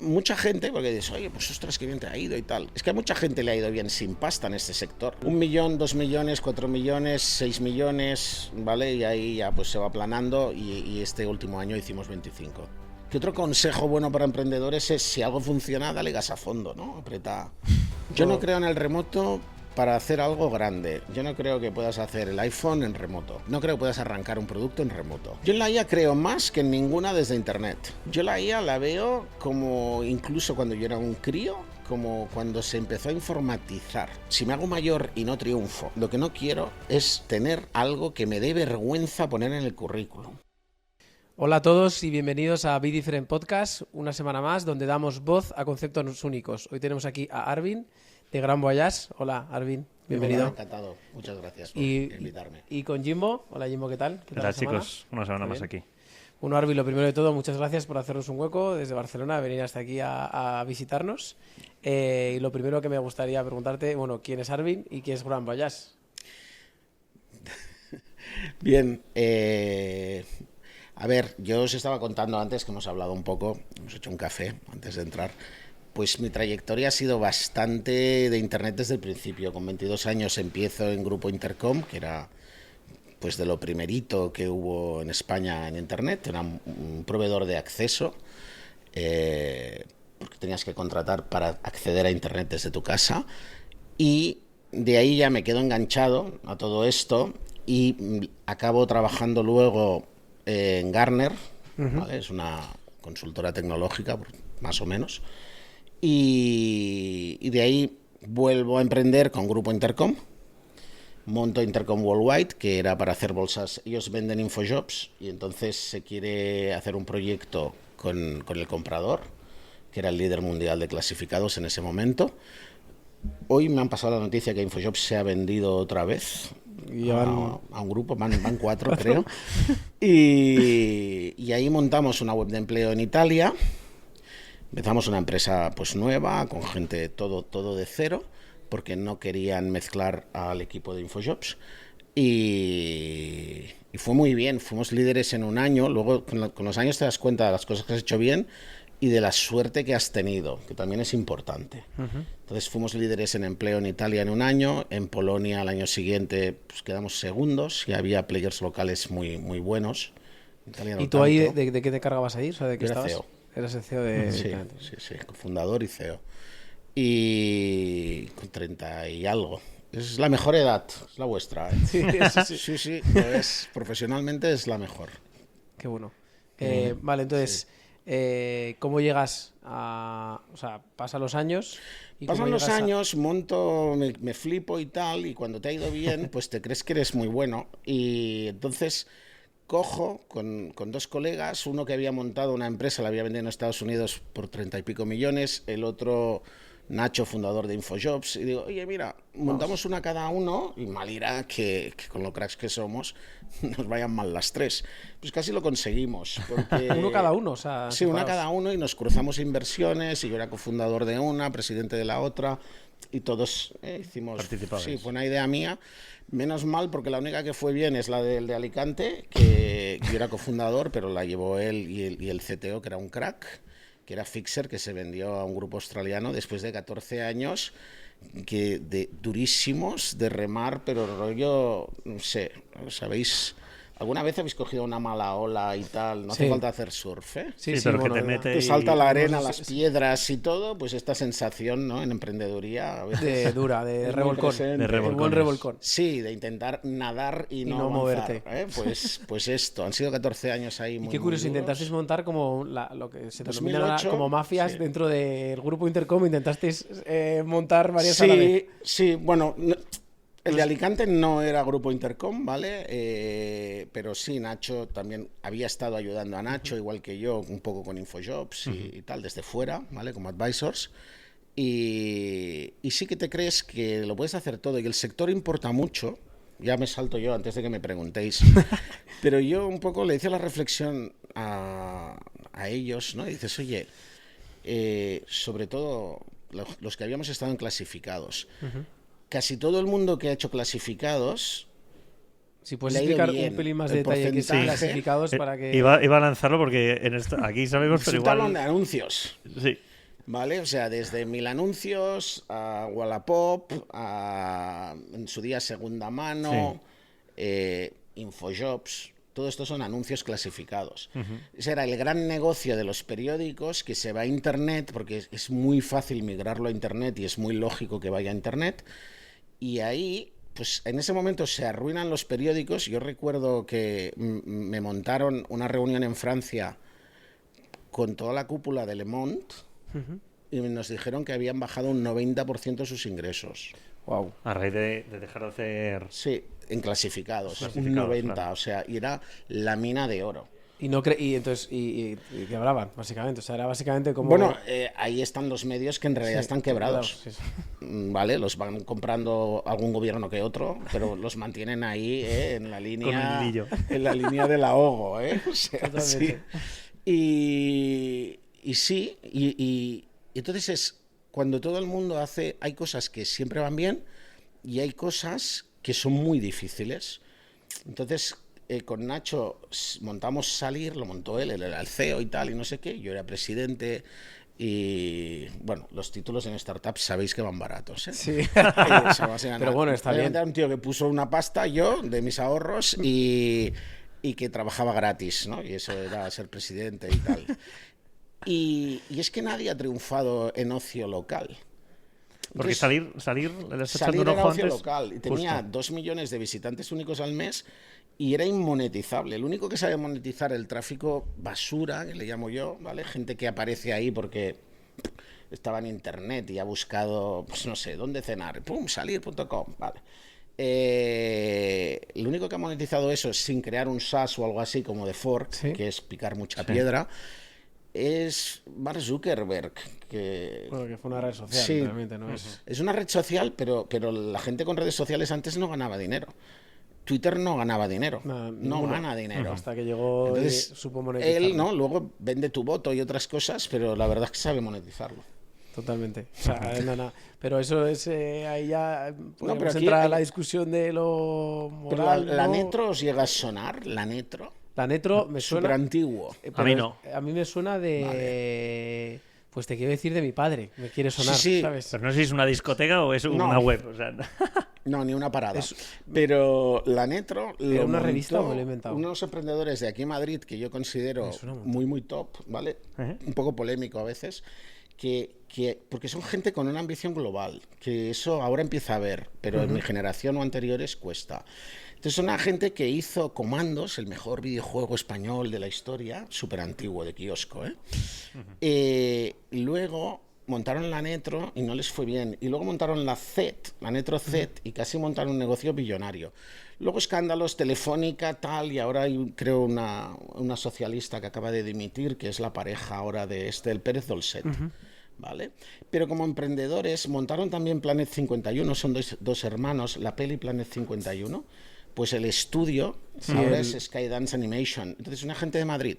mucha gente, porque dices, oye, pues ostras, qué bien te ha ido y tal. Es que a mucha gente le ha ido bien sin pasta en este sector. 1 millón, 2 millones, 4 millones, 6 millones, ¿vale? Y ahí ya pues se va aplanando y este último año hicimos 25. ¿Qué otro consejo bueno para emprendedores es, si algo funciona, dale gas a fondo, ¿no? Aprieta. Yo no creo en el remoto para hacer algo grande. Yo no creo que puedas hacer el iPhone en remoto. No creo que puedas arrancar un producto en remoto. Yo en la IA creo más que en ninguna desde internet. Yo la IA la veo como, incluso cuando yo era un crío, como cuando se empezó a informatizar. Si me hago mayor y no triunfo, lo que no quiero es tener algo que me dé vergüenza poner en el currículum. Hola a todos y bienvenidos a Be Different Podcast, una semana más donde damos voz a conceptos únicos. Hoy tenemos aquí a Arvin de Grand Voyage. Hola Arvin, bienvenido. Hola, encantado, muchas gracias por invitarme. Y con Jimbo. Hola Jimbo, ¿qué tal? ¿Qué tal Hola chicos, una semana más aquí. Bueno, Arvin, lo primero de todo, muchas gracias por hacernos un hueco desde Barcelona, venir hasta aquí a visitarnos. Y lo primero que me gustaría preguntarte, bueno, ¿quién es Arvin y quién es Grand Voyage? Bien, a ver, yo os estaba contando antes que hemos hablado un poco, hemos hecho un café antes de entrar. Pues mi trayectoria ha sido bastante de internet desde el principio. Con 22 años empiezo en Grupo Intercom, que era pues de lo primerito que hubo en España en internet. Era un proveedor de acceso, porque tenías que contratar para acceder a internet desde tu casa. Y de ahí ya me quedo enganchado a todo esto y acabo trabajando luego en Gartner, ¿vale? Es una consultora tecnológica, más o menos. Y de ahí vuelvo a emprender con Grupo Intercom. Monto Intercom Worldwide, que era para hacer bolsas. Ellos venden Infojobs y entonces se quiere hacer un proyecto con el comprador, que era el líder mundial de clasificados en ese momento. Hoy me han pasado la noticia que Infojobs se ha vendido otra vez a un grupo, van 4 creo. Y ahí montamos una web de empleo en Italia. Empezamos una empresa pues nueva, con gente todo de cero, porque no querían mezclar al equipo de Infojobs. Y fue muy bien, fuimos líderes en un año. Luego con los años te das cuenta de las cosas que has hecho bien y de la suerte que has tenido, que también es importante. Entonces fuimos líderes en empleo en Italia en un año, en Polonia al año siguiente pues quedamos segundos y había players locales muy buenos. Italia no ¿Y tú tanto. ahí de qué te cargabas ahí? O sea, ¿de qué estabas? CEO. Eras el CEO de... Sí, cofundador y CEO. Y con 30 y algo. Es la mejor edad, es la vuestra, ¿eh? Sí, lo es. Profesionalmente es la mejor. Qué bueno. Vale, entonces, ¿cómo llegas a...? O sea, pasan los años... Pasan los años, monto, me flipo y tal, y cuando te ha ido bien, pues te crees que eres muy bueno. Y entonces cojo con 2 colegas, uno que había montado una empresa, la había vendido en Estados Unidos por 30 y pico millones, el otro, Nacho, fundador de Infojobs, y digo, oye, mira, montamos una cada uno, y mal irá que con lo cracks que somos nos vayan mal las 3. Pues casi lo conseguimos. Porque... ¿Uno cada uno? O sea, sí, una cada uno, y nos cruzamos inversiones, y yo era cofundador de una, presidente de la otra, y todos hicimos... Sí, fue una idea mía. Menos mal, porque la única que fue bien es la del de Alicante, que yo era cofundador, pero la llevó él y el CTO, que era un crack, que era Fixer, que se vendió a un grupo australiano después de 14 años durísimos de remar, pero rollo, no sé, ¿sabéis? ¿Alguna vez habéis cogido una mala ola y tal? No hace falta hacer surf, ¿eh? Sí, pero bueno, que te mete te salta la arena, las piedras y todo, pues esta sensación, ¿no? En emprendeduría a veces de revolcón. De buen revolcón. Sí, de intentar nadar y no moverte. Pues esto, han sido 14 años ahí muy... Y qué curioso, intentasteis montar como lo que se denomina como mafias dentro del grupo Intercom, intentasteis montar varias a la vez. Sí, bueno... El de Alicante no era Grupo Intercom, ¿vale? Pero sí, Nacho también había estado ayudando a Nacho, igual que yo, un poco con Infojobs y tal, desde fuera, ¿vale? Como advisors. Y sí que te crees que lo puedes hacer todo y el sector importa mucho. Ya me salto yo antes de que me preguntéis. Pero yo un poco le hice la reflexión a ellos, ¿no? Y dices, oye, sobre todo los que habíamos estado en clasificados, casi todo el mundo que ha hecho clasificados... Si puedes explicar un pelín más de detalle que están clasificados para que... Iba a lanzarlo porque aquí sabemos, pero igual... hablan de anuncios. Sí. ¿Vale? O sea, desde Mil Anuncios a Wallapop, en su día Segunda Mano, Infojobs, todo esto son anuncios clasificados. Ese era el gran negocio de los periódicos, que se va a Internet, porque es muy fácil migrarlo a Internet y es muy lógico que vaya a Internet. Y ahí, pues en ese momento se arruinan los periódicos. Yo recuerdo que me montaron una reunión en Francia con toda la cúpula de Le Monde, y nos dijeron que habían bajado un 90% sus ingresos. Wow. A raíz de dejar de hacer... Sí, en clasificados, un Clasificados, 90, claro. o sea, y era la mina de oro. Y entonces y que hablaban, básicamente. O sea, era básicamente como... Bueno, ahí están los medios que en realidad Sí, están quebrados. sí, sí. ¿Vale? Los van comprando algún gobierno que otro, pero los mantienen ahí en la línea, Con el hilillo. en la línea del ahogo, ¿eh? O sea, Totalmente. sí. Y sí, y entonces es cuando todo el mundo hace, hay cosas que siempre van bien y hay cosas que son muy difíciles. Entonces, con Nacho montamos Salir, lo montó él era el CEO y tal, y no sé qué, yo era presidente. Y bueno, los títulos en startups sabéis que van baratos, ¿eh? Sí. O sea, vas a ganar. Pero bueno, está bien. Era un tío que puso una pasta, yo, de mis ahorros, y que trabajaba gratis, ¿no? Y eso era ser presidente y tal. Y es que nadie ha triunfado en ocio local. Porque Entonces, salir le estás Salir echando un era ojo ocio antes. local y tenía Justo. 2 millones de visitantes únicos al mes y era inmonetizable. El único que sabe monetizar el tráfico basura, que le llamo yo, ¿vale? Gente que aparece ahí porque estaba en internet y ha buscado, pues no sé, dónde cenar, pum, salir.com, ¿vale? El único que ha monetizado eso sin crear un SaaS o algo así como de Fork, Sí. que es picar mucha piedra, es Mark Zuckerberg, que Bueno, que fue una red social, Sí. realmente, ¿no? es una red social, pero la gente con redes sociales antes no ganaba dinero. Twitter no ganaba dinero, no ninguno. gana dinero. Hasta que llegó Entonces, y supo monetizarlo. él, ¿no? Luego vende tu voto y otras cosas, pero la verdad es que sabe monetizarlo. Totalmente. O sea, no. Pero eso es, ahí ya podemos pero aquí entrar a hay- la discusión de lo Pero moral, la ¿no? Netro os llega a sonar, la Netro, La Netro me súper suena... antiguo. A mí no. A mí me suena de... Pues te quiero decir de mi padre. Me quiere sonar, Sí, sí. ¿sabes? Pero no sé si es una discoteca o es No. una web. O sea, No, ni una parada. Pero la Netro lo ¿Era una revista montó o me lo he inventado? unos emprendedores de aquí en Madrid que yo considero Me suena un montón. muy, muy top, ¿vale? Un poco polémico a veces, porque son gente con una ambición global, que eso ahora empieza a ver, pero en mi generación o anteriores cuesta. Entonces son una gente que hizo Comandos, el mejor videojuego español de la historia, súper antiguo de kiosco, ¿eh? Luego montaron la Netro y no les fue bien. Y luego montaron la Netro Z, y casi montaron un negocio billonario. Luego escándalos, Telefónica, tal, y ahora hay, creo, una socialista que acaba de dimitir, que es la pareja ahora de el Pérez Dolcet. ¿Vale? Pero como emprendedores montaron también Planet 51, son dos hermanos, la peli Planet 51, pues el estudio ahora es Skydance Animation. Entonces una gente de Madrid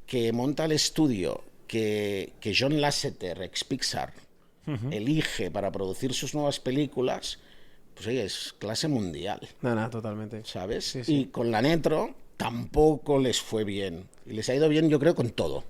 que monta el estudio que John Lasseter, ex Pixar, elige para producir sus nuevas películas, pues oye, es clase mundial, No, totalmente. ¿sabes? Sí, sí. Y con la Netro tampoco les fue bien. Y les ha ido bien, yo creo, con todo.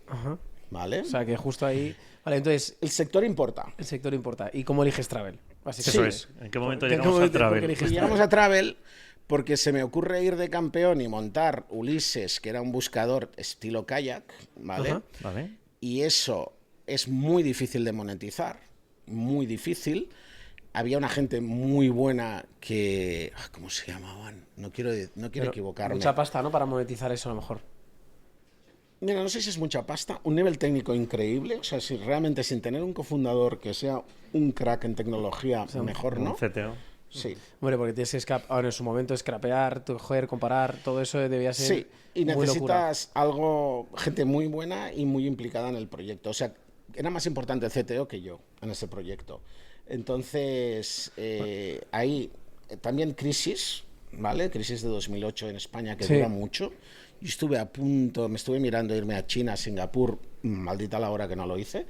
Ajá. ¿Vale? O sea, que justo ahí... Vale, entonces, El sector importa. el sector importa. ¿Y cómo eliges Travel? eso Básicamente. es. ¿En qué momento ¿En qué llegamos a momento- por qué Travel? eliges Y llegamos a Travel porque se me ocurre ir de campeón y montar Ulises, que era un buscador estilo kayak, ¿vale? Ajá. Vale. Y eso es muy difícil de monetizar, muy difícil. Había una gente muy buena que... ¿Cómo se llamaban? No quiero Pero equivocarme. Mucha pasta, ¿no? Para monetizar eso a lo mejor. Mira, no sé si es mucha pasta, un nivel técnico increíble, o sea, si realmente sin tener un cofundador que sea un crack en tecnología, mejor, ¿no? Un CTO. Sí. Hombre, porque tienes que ahora en su momento scrapear, coger, comparar, todo eso debía ser Sí, y muy locura. necesitas gente muy buena y muy implicada en el proyecto. O sea, era más importante el CTO que yo en ese proyecto. Entonces, ahí también crisis, ¿vale? Crisis de 2008 en España que Sí. dura mucho. Yo estuve a punto, me estuve mirando irme a China, a Singapur, maldita la hora que no lo hice,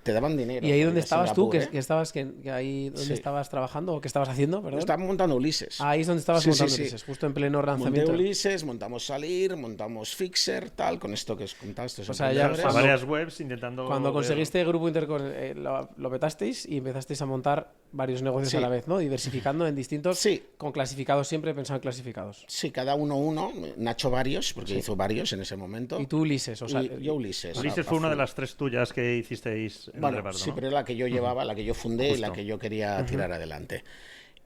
te daban dinero. ¿Y ahí donde En estabas tú? Singapur, ¿Que estabas, que ahí donde estabas trabajando o qué estabas haciendo? ¿Perdón? Estaba montando Ulises. Ahí es donde estabas Sí, montando sí, sí. Ulises, justo en pleno Monté lanzamiento. Ulises, montamos Salir, montamos Fixer, tal, con esto que os contaba estos O sea, ya emprendedores. O sea, Cuando- varias webs intentando... Cuando ver- conseguiste Grupo Intercon, lo petasteis y empezasteis a montar varios negocios Sí. a la vez, ¿no? Diversificando en distintos, Sí. con clasificados siempre, pensando en clasificados. Sí, cada uno. Nacho varios, porque hizo varios en ese momento. Y tú Ulises, o sea, Y yo Ulises. Ulises a fue una de full. las 3 tuyas que hicisteis en el Bueno, reparto, sí, ¿no? pero es la que yo llevaba, la que yo fundé y la Justo. que yo quería tirar adelante.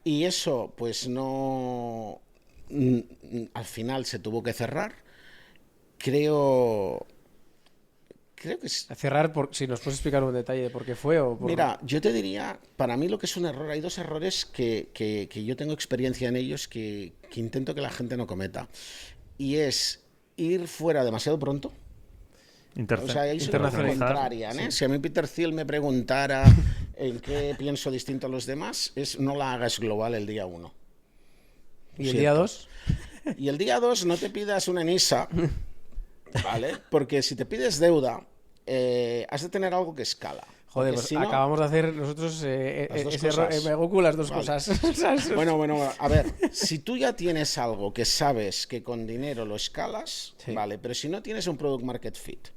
Y eso, pues no... al final se tuvo que cerrar. Creo que es... cerrar, si nos puedes explicar un detalle de por qué fue o por... Mira, yo te diría, para mí lo que es un error, hay dos errores que yo tengo experiencia en ellos que intento que la gente no cometa. Y es ir fuera demasiado pronto. O sea, ahí soy la Internacionalizar. contraria, ¿eh? Si a mí Peter Thiel me preguntara en qué pienso distinto a los demás, es no la hagas global el día 1. ¿Y el día 2? Y el día 2 no te pidas una ENISA, ¿vale? Porque si te pides deuda, has de tener algo que escala. Joder, Porque pues si no- acabamos de hacer nosotros Las dos ese error cosas. en Goku, las dos Vale. cosas. O sea, eso es- Bueno, a ver, si tú ya tienes algo que sabes que con dinero lo escalas, Sí. vale, pero si no tienes un product market fit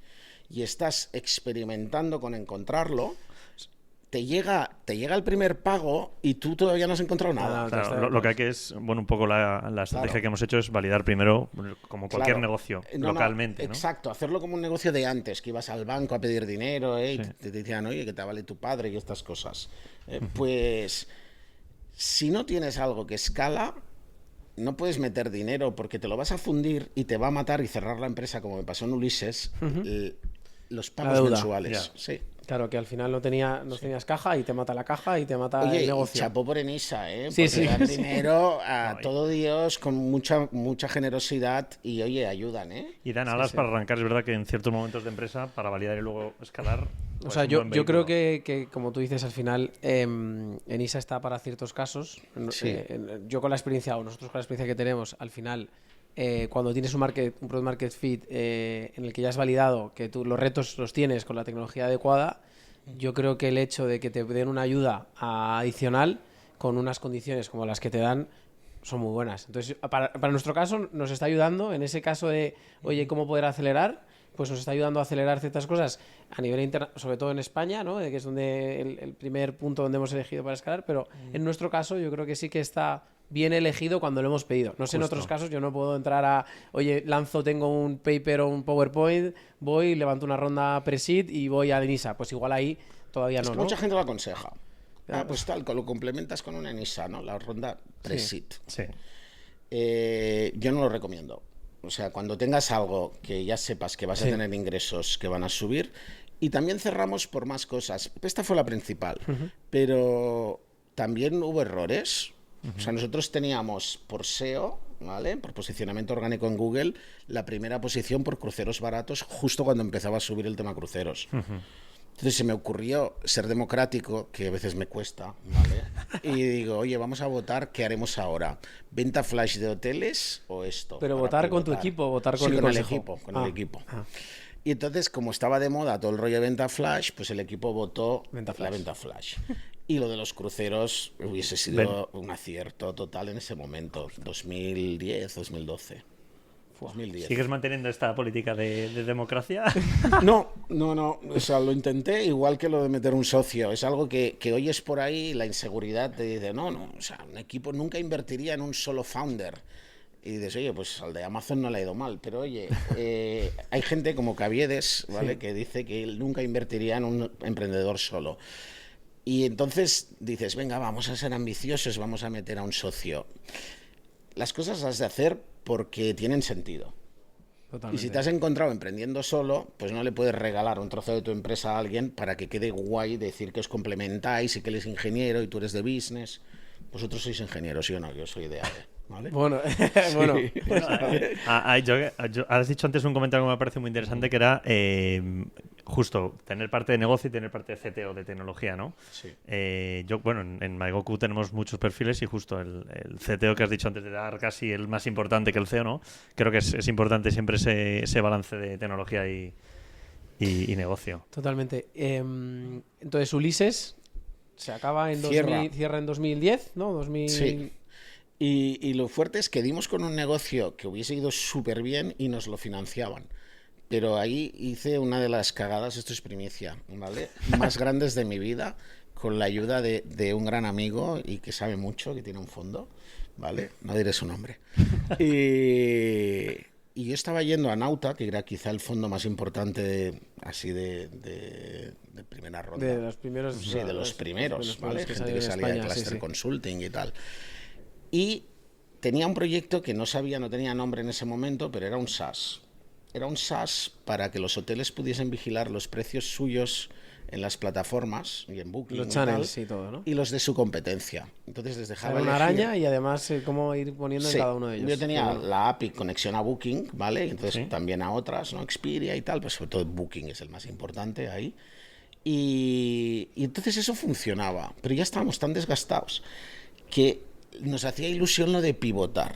y estás experimentando con encontrarlo, te llega el primer pago y tú todavía no has encontrado nada. Ah, Claro, está lo bien. que hay que es, bueno, un poco la estrategia Claro. que hemos hecho es validar primero, como cualquier Claro. negocio, No, localmente, ¿no? Exacto, hacerlo como un negocio de antes, que ibas al banco a pedir dinero, y Sí. te decían, oye, que te vale tu padre y estas cosas. Pues si no tienes algo que escala, no puedes meter dinero porque te lo vas a fundir y te va a matar y cerrar la empresa, como me pasó en Ulises, los pagos deuda. mensuales. Ya. Sí. Claro, que al final no tenías caja y te mata la caja y te mata Oye, el y negocio. chapó por Enisa, ¿eh? Sí, Porque sí, dan sí. dinero a No, todo Dios con mucha generosidad y, oye, ayudan, ¿eh? Y dan alas para arrancar. Es verdad que en ciertos momentos de empresa, para validar y luego escalar... O pues sea, un yo buen creo vehículo. que, como tú dices, al final, ENISA está para ciertos casos. Sí. Yo con la experiencia, o nosotros con la experiencia que tenemos, al final, cuando tienes un product market fit en el que ya has validado que tú los retos los tienes con la tecnología adecuada, yo creo que el hecho de que te den una ayuda adicional con unas condiciones como las que te dan son muy buenas. Entonces, para nuestro caso, nos está ayudando en ese caso de, oye, ¿cómo poder acelerar? Pues nos está ayudando a acelerar ciertas cosas a nivel interno, sobre todo en España, ¿no? Que es donde el primer punto donde hemos elegido para escalar, pero en nuestro caso yo creo que sí que está bien elegido cuando lo hemos pedido. No sé, en Justo. otros casos yo no puedo entrar a, oye, tengo un paper o un PowerPoint, voy, levanto una ronda pre-seed y voy a Denisa. Pues igual ahí todavía Es no, que ¿no? mucha gente lo aconseja. Ya, Pues tal, lo complementas con una ENISA, ¿no? La ronda pre-seed. Sí. Yo no lo recomiendo. O sea, cuando tengas algo que ya sepas que vas Sí. a tener ingresos que van a subir, y también cerramos por más cosas. Esta fue la principal, pero también hubo errores. O sea, nosotros teníamos por SEO, ¿vale? Por posicionamiento orgánico en Google, la primera posición por cruceros baratos justo cuando empezaba a subir el tema cruceros. Entonces se me ocurrió ser democrático, que a veces me cuesta, ¿vale? Y digo, oye, vamos a votar, ¿qué haremos ahora? ¿Venta flash de hoteles o esto? Pero Para votar con tu pivotar. equipo, votar con Sí, el con el consejo. equipo, con Ah, el equipo. ah. Y entonces, como estaba de moda todo el rollo de venta flash, pues el equipo votó Venta la flash. venta flash. Y lo de los cruceros hubiese sido un acierto total en ese momento, 2010, 2012. 2010. ¿Sigues manteniendo esta política de democracia? No. O sea, lo intenté igual que lo de meter un socio. Es algo que oyes por ahí, la inseguridad te dice, no. O sea, un equipo nunca invertiría en un solo founder. Y dices, oye, pues al de Amazon no le ha ido mal. Pero oye, hay gente como Caviedes, ¿vale? Sí. Que dice que él nunca invertiría en un emprendedor solo. Y entonces dices, venga, vamos a ser ambiciosos, vamos a meter a un socio. Las cosas las has de hacer porque tienen sentido. Y Totalmente. si te has encontrado emprendiendo solo, pues no le puedes regalar un trozo de tu empresa a alguien para que quede guay decir que os complementáis y que él es ingeniero y tú eres de business. Vosotros sois ingenieros, ¿sí o no? Yo soy de AVE, ¿vale? Bueno, bueno. Has dicho antes un comentario que me parece muy interesante, que era justo tener parte de negocio y tener parte de CTO, de tecnología, ¿no? Sí. Bueno, en MyGoku tenemos muchos perfiles y justo el CTO que has dicho antes de dar casi el más importante que el CEO, ¿no? Creo que es importante siempre ese balance de tecnología y negocio. Totalmente. Entonces, Ulises se acaba en cierra en 2010, ¿no? 2000... Sí. Y lo fuerte es que dimos con un negocio que hubiese ido súper bien y nos lo financiaban. Pero ahí hice una de las cagadas, esto es primicia, ¿vale? Más grandes de mi vida, con la ayuda de un gran amigo y que sabe mucho, que tiene un fondo, ¿vale? No diré su nombre. Y yo estaba yendo a Nauta, que era quizá el fondo más importante de primera ronda. De los primeros. Sí, de los primeros, ¿vale? Que Gente que salía de Cluster Consulting y tal. Y tenía un proyecto que no tenía nombre en ese momento, pero era un SaaS. Era un SaaS para que los hoteles pudiesen vigilar los precios suyos en las plataformas y en Booking. Los channels y todo, ¿no? Y los de su competencia. Entonces les dejaba una elegir. araña y además cómo ir poniendo en cada uno de ellos. Yo tenía la API conexión a Booking, ¿vale? Entonces también a otras, ¿no? Expedia y tal, pero sobre todo Booking es el más importante ahí. Y entonces eso funcionaba, pero ya estábamos tan desgastados que nos hacía ilusión lo de pivotar.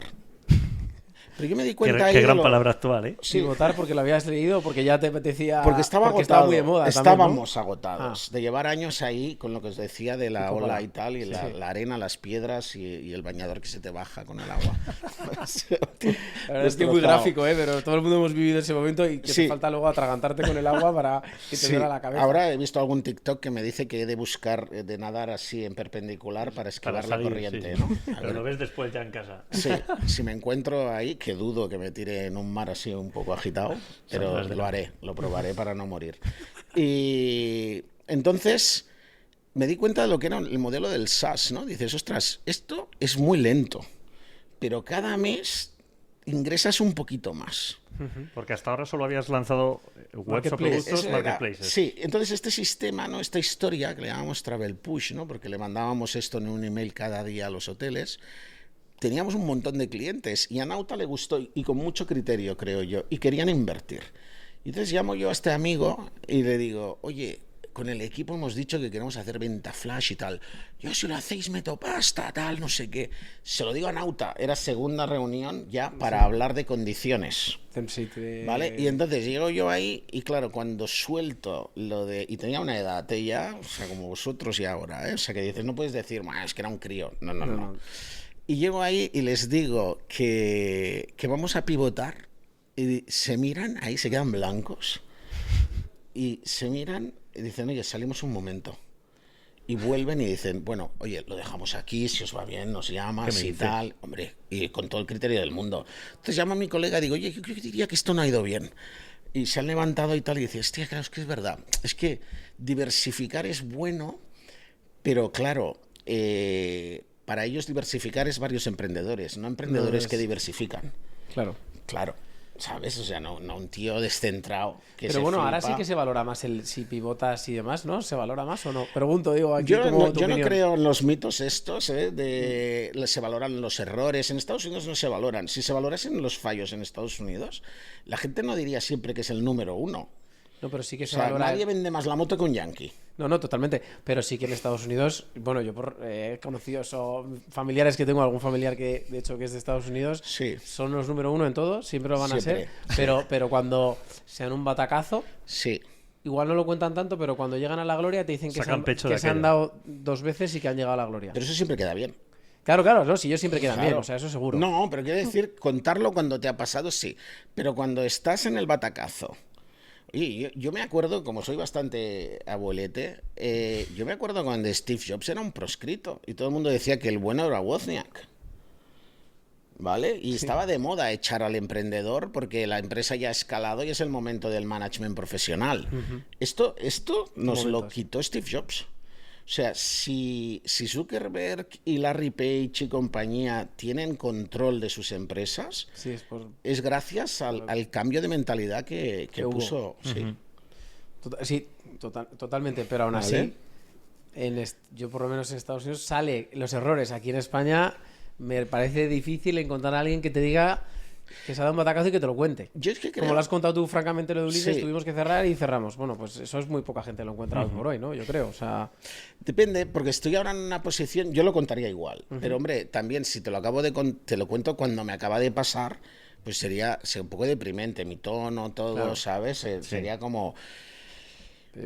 Pero yo me di cuenta Qué gran palabra actual, ¿eh? Sí. Pivotar porque lo habías leído, porque ya te apetecía... Porque estaba agotado. Estaba muy de moda Estábamos también, ¿no? agotados de llevar años ahí con lo que os decía de la ola y tal, y la arena, las piedras y el bañador que se te baja con el agua. La verdad es que es muy gráfico, pero todo el mundo hemos vivido ese momento y que te falta luego atragantarte con el agua para que te duela la cabeza. Ahora he visto algún TikTok que me dice que he de buscar, de nadar así en perpendicular para esquivar la corriente, ¿no? Pero lo ves después ya en casa. Sí, si me encuentro ahí, que dudo que me tire en un mar así un poco agitado, pero lo haré, lo probaré para no morir. Y entonces me di cuenta de lo que era el modelo del SaaS, ¿no? Dices, ostras, esto es muy lento, pero cada mes ingresas un poquito más. Porque hasta ahora solo habías lanzado webs o productos, marketplaces. Sí, entonces este sistema, ¿no? Esta historia que le llamamos Travel Push, ¿no? Porque le mandábamos esto en un email cada día a los hoteles. Teníamos un montón de clientes y a Nauta le gustó y con mucho criterio, creo yo, y querían invertir. Y entonces llamo yo a este amigo y le digo, oye, con el equipo hemos dicho que queremos hacer venta flash y tal. Yo, si lo hacéis, meto pasta, tal, no sé qué. Se lo digo a Nauta, era segunda reunión ya para hablar de condiciones. ¿Vale? Y entonces llego yo ahí y claro, cuando suelto lo de... Y tenía una edad ya, o sea, como vosotros y ahora, ¿eh? O sea, que dices, no puedes decir, es que era un crío. No. Y llego ahí y les digo que vamos a pivotar y se miran, ahí se quedan blancos y se miran y dicen, oye, salimos un momento. Y vuelven y dicen, bueno, oye, lo dejamos aquí, si os va bien, nos llamas y tal. Hombre, y con todo el criterio del mundo. Entonces llamo a mi colega y digo, oye, yo diría que esto no ha ido bien. Y se han levantado y tal y dice, hostia, claro, es que es verdad. Es que diversificar es bueno, pero claro... para ellos diversificar es varios emprendedores, no emprendedores que diversifican. Claro. ¿Sabes? O sea, no un tío descentrado que pero se bueno, flipa. ahora sí que se valora más el si pivotas y demás, ¿no? ¿Se valora más o no? Pregunto, digo, aquí yo como no creo en los mitos estos, se valoran los errores. En Estados Unidos no se valoran. Si se valorasen los fallos en Estados Unidos, la gente no diría siempre que es el número uno. No, pero sí que se o sea, valora... Nadie vende más la moto que un yankee. No, totalmente. Pero sí que en Estados Unidos, bueno, yo he conocido familiares que tengo, algún familiar que de hecho que es de Estados Unidos, son los número uno en todo, siempre lo van a ser. Pero cuando sean un batacazo, igual no lo cuentan tanto, pero cuando llegan a la gloria te dicen que se han dado 2 veces y que han llegado a la gloria. Pero eso siempre queda bien. Claro, no, si ellos siempre quedan bien, o sea, eso seguro. No, pero quiero decir, contarlo cuando te ha pasado, sí. Pero cuando estás en el batacazo... Y yo me acuerdo, como soy bastante abuelete, yo me acuerdo cuando Steve Jobs era un proscrito y todo el mundo decía que el bueno era Wozniak, ¿vale? Y estaba de moda echar al emprendedor porque la empresa ya ha escalado y es el momento del management profesional. Esto nos lo quitó Steve Jobs. O sea, si Zuckerberg y Larry Page y compañía tienen control de sus empresas, es gracias al cambio de mentalidad que puso. Totalmente, pero aún así, yo por lo menos en Estados Unidos sale los errores. Aquí en España me parece difícil encontrar a alguien que te diga que se ha dado un batacazo y que te lo cuente. Yo es que creo... Como lo has contado tú francamente lo de Ulises, tuvimos que cerrar y cerramos. Bueno, pues eso es muy poca gente lo encuentra hoy por hoy, ¿no? Yo creo, o sea... Depende, porque estoy ahora en una posición... Yo lo contaría igual, pero hombre, también si te lo cuento cuando me acaba de pasar, pues sería un poco deprimente, mi tono, todo, ¿sabes? Sería como...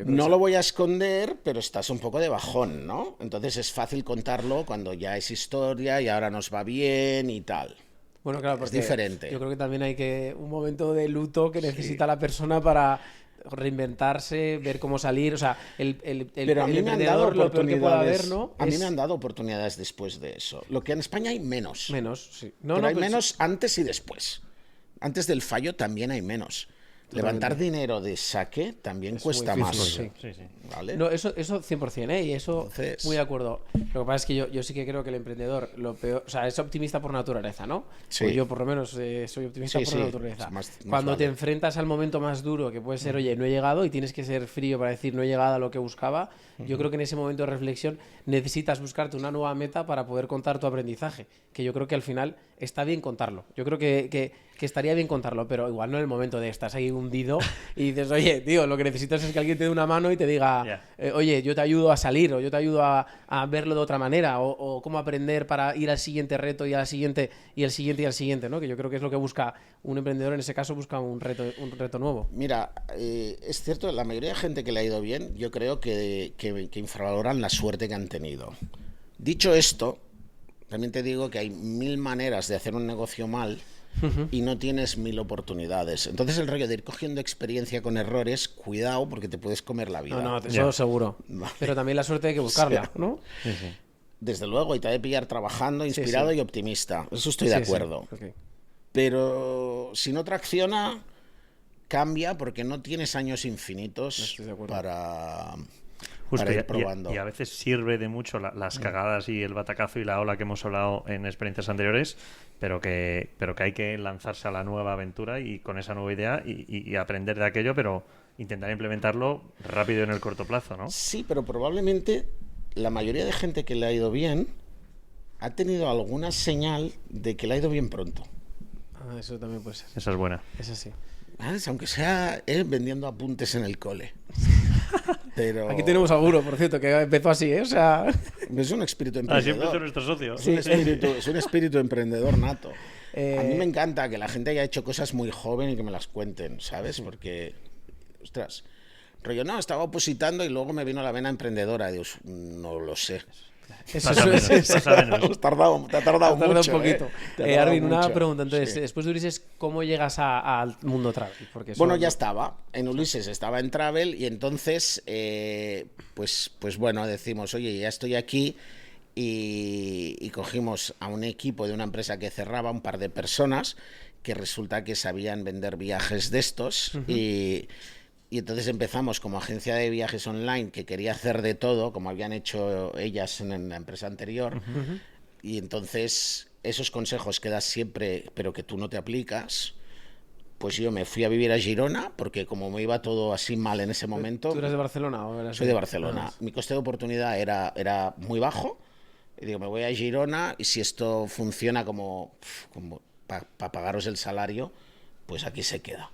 No lo voy a esconder, pero estás un poco de bajón, ¿no? Entonces es fácil contarlo cuando ya es historia y ahora nos va bien y tal. Bueno, claro, Es porque diferente. yo creo que también hay un momento de luto que necesita la persona para reinventarse, ver cómo salir. O sea, Pero a el mí me han dado emprendedor, lo peor que pueda haber, oportunidades. ¿no? A mí Es me han dado oportunidades después de eso. Lo que en España hay menos. menos, sí. Pero hay pues menos antes y después. Antes del fallo también hay menos. Levantar dinero de saque también Es cuesta muy más. difícil, Sí, sí. ¿Vale? No, eso 100%, ¿eh? Y eso, Entonces- muy de acuerdo. Lo que pasa es que yo sí que creo que el emprendedor, lo peor, o sea, es optimista por naturaleza, ¿no? Sí. Pues yo, por lo menos, soy optimista Sí, por sí, naturaleza. es más Cuando te vale. enfrentas al momento más duro, que puede ser, oye, no he llegado, y tienes que ser frío para decir, no he llegado a lo que buscaba, yo creo que en ese momento de reflexión necesitas buscarte una nueva meta para poder contar tu aprendizaje. Que yo creo que al final está bien contarlo. Yo creo que estaría bien contarlo, pero igual no en el momento de estás ahí hundido y dices, oye, tío, lo que necesitas es que alguien te dé una mano y te diga, Ya. oye, yo te ayudo a salir, o yo te ayudo a verlo de otra manera, o cómo aprender para ir al siguiente reto y al siguiente y al siguiente y al siguiente, ¿no? Que yo creo que es lo que busca un emprendedor, en ese caso busca un reto nuevo. Mira, es cierto, la mayoría de gente que le ha ido bien, yo creo que infravaloran la suerte que han tenido. Dicho esto, también te digo que hay 1000 maneras de hacer un negocio mal y no tienes 1000 oportunidades. Entonces el rollo de ir cogiendo experiencia con errores, cuidado porque te puedes comer la vida. No, eso Ya. seguro. Vale. Pero también la suerte hay que buscarla, ¿no? Sí, sí. Desde luego, y te ha de pillar trabajando, inspirado sí. y optimista. Eso estoy de Sí, sí. acuerdo. Ok. Pero si no tracciona, cambia porque no tienes años infinitos Estoy de acuerdo. para Justo, ir probando. y a veces sirve de mucho las cagadas y el batacazo y la ola que hemos hablado en experiencias anteriores, pero que hay que lanzarse a la nueva aventura y con esa nueva idea y aprender de aquello, pero intentar implementarlo rápido en el corto plazo, ¿no? Sí, pero probablemente la mayoría de gente que le ha ido bien ha tenido alguna señal de que le ha ido bien pronto. Ah, eso también puede ser. Esa es buena. Es así. ¿Sabes? Aunque sea vendiendo apuntes en el cole. Pero Aquí tenemos a Guro, por cierto, que empezó así, ¿eh? O sea, es un espíritu Ah, siempre es emprendedor. nuestro socio. Es un espíritu emprendedor nato. A mí Eh, me encanta que la gente haya hecho cosas muy joven y que me las cuenten, ¿sabes? Porque, ostras, rollo, no, estaba opositando y luego me vino la vena emprendedora. Dios, no lo sé. eso Pasa menos, pasa menos. Te ha tardado ha tardado mucho. un poquito. Te ha tardado Arvin, una mucho. pregunta. Entonces, Sí. después de Ulises, ¿cómo llegas al mundo travel? Porque eso Bueno, ya estaba. En Ulises estaba en Travel y entonces, pues bueno, decimos, oye, ya estoy aquí y cogimos a un equipo de una empresa que cerraba, un par de personas que resulta que sabían vender viajes de estos y entonces empezamos como agencia de viajes online que quería hacer de todo, como habían hecho ellas en la empresa anterior. Y entonces esos consejos que das siempre, pero que tú no te aplicas, pues yo me fui a vivir a Girona, porque como me iba todo así mal en ese momento, ¿Tú eres de Barcelona o eras soy de Barcelona. Ah, Mi coste de oportunidad era muy bajo. Y digo, me voy a Girona y si esto funciona como para pagaros el salario, pues aquí se queda.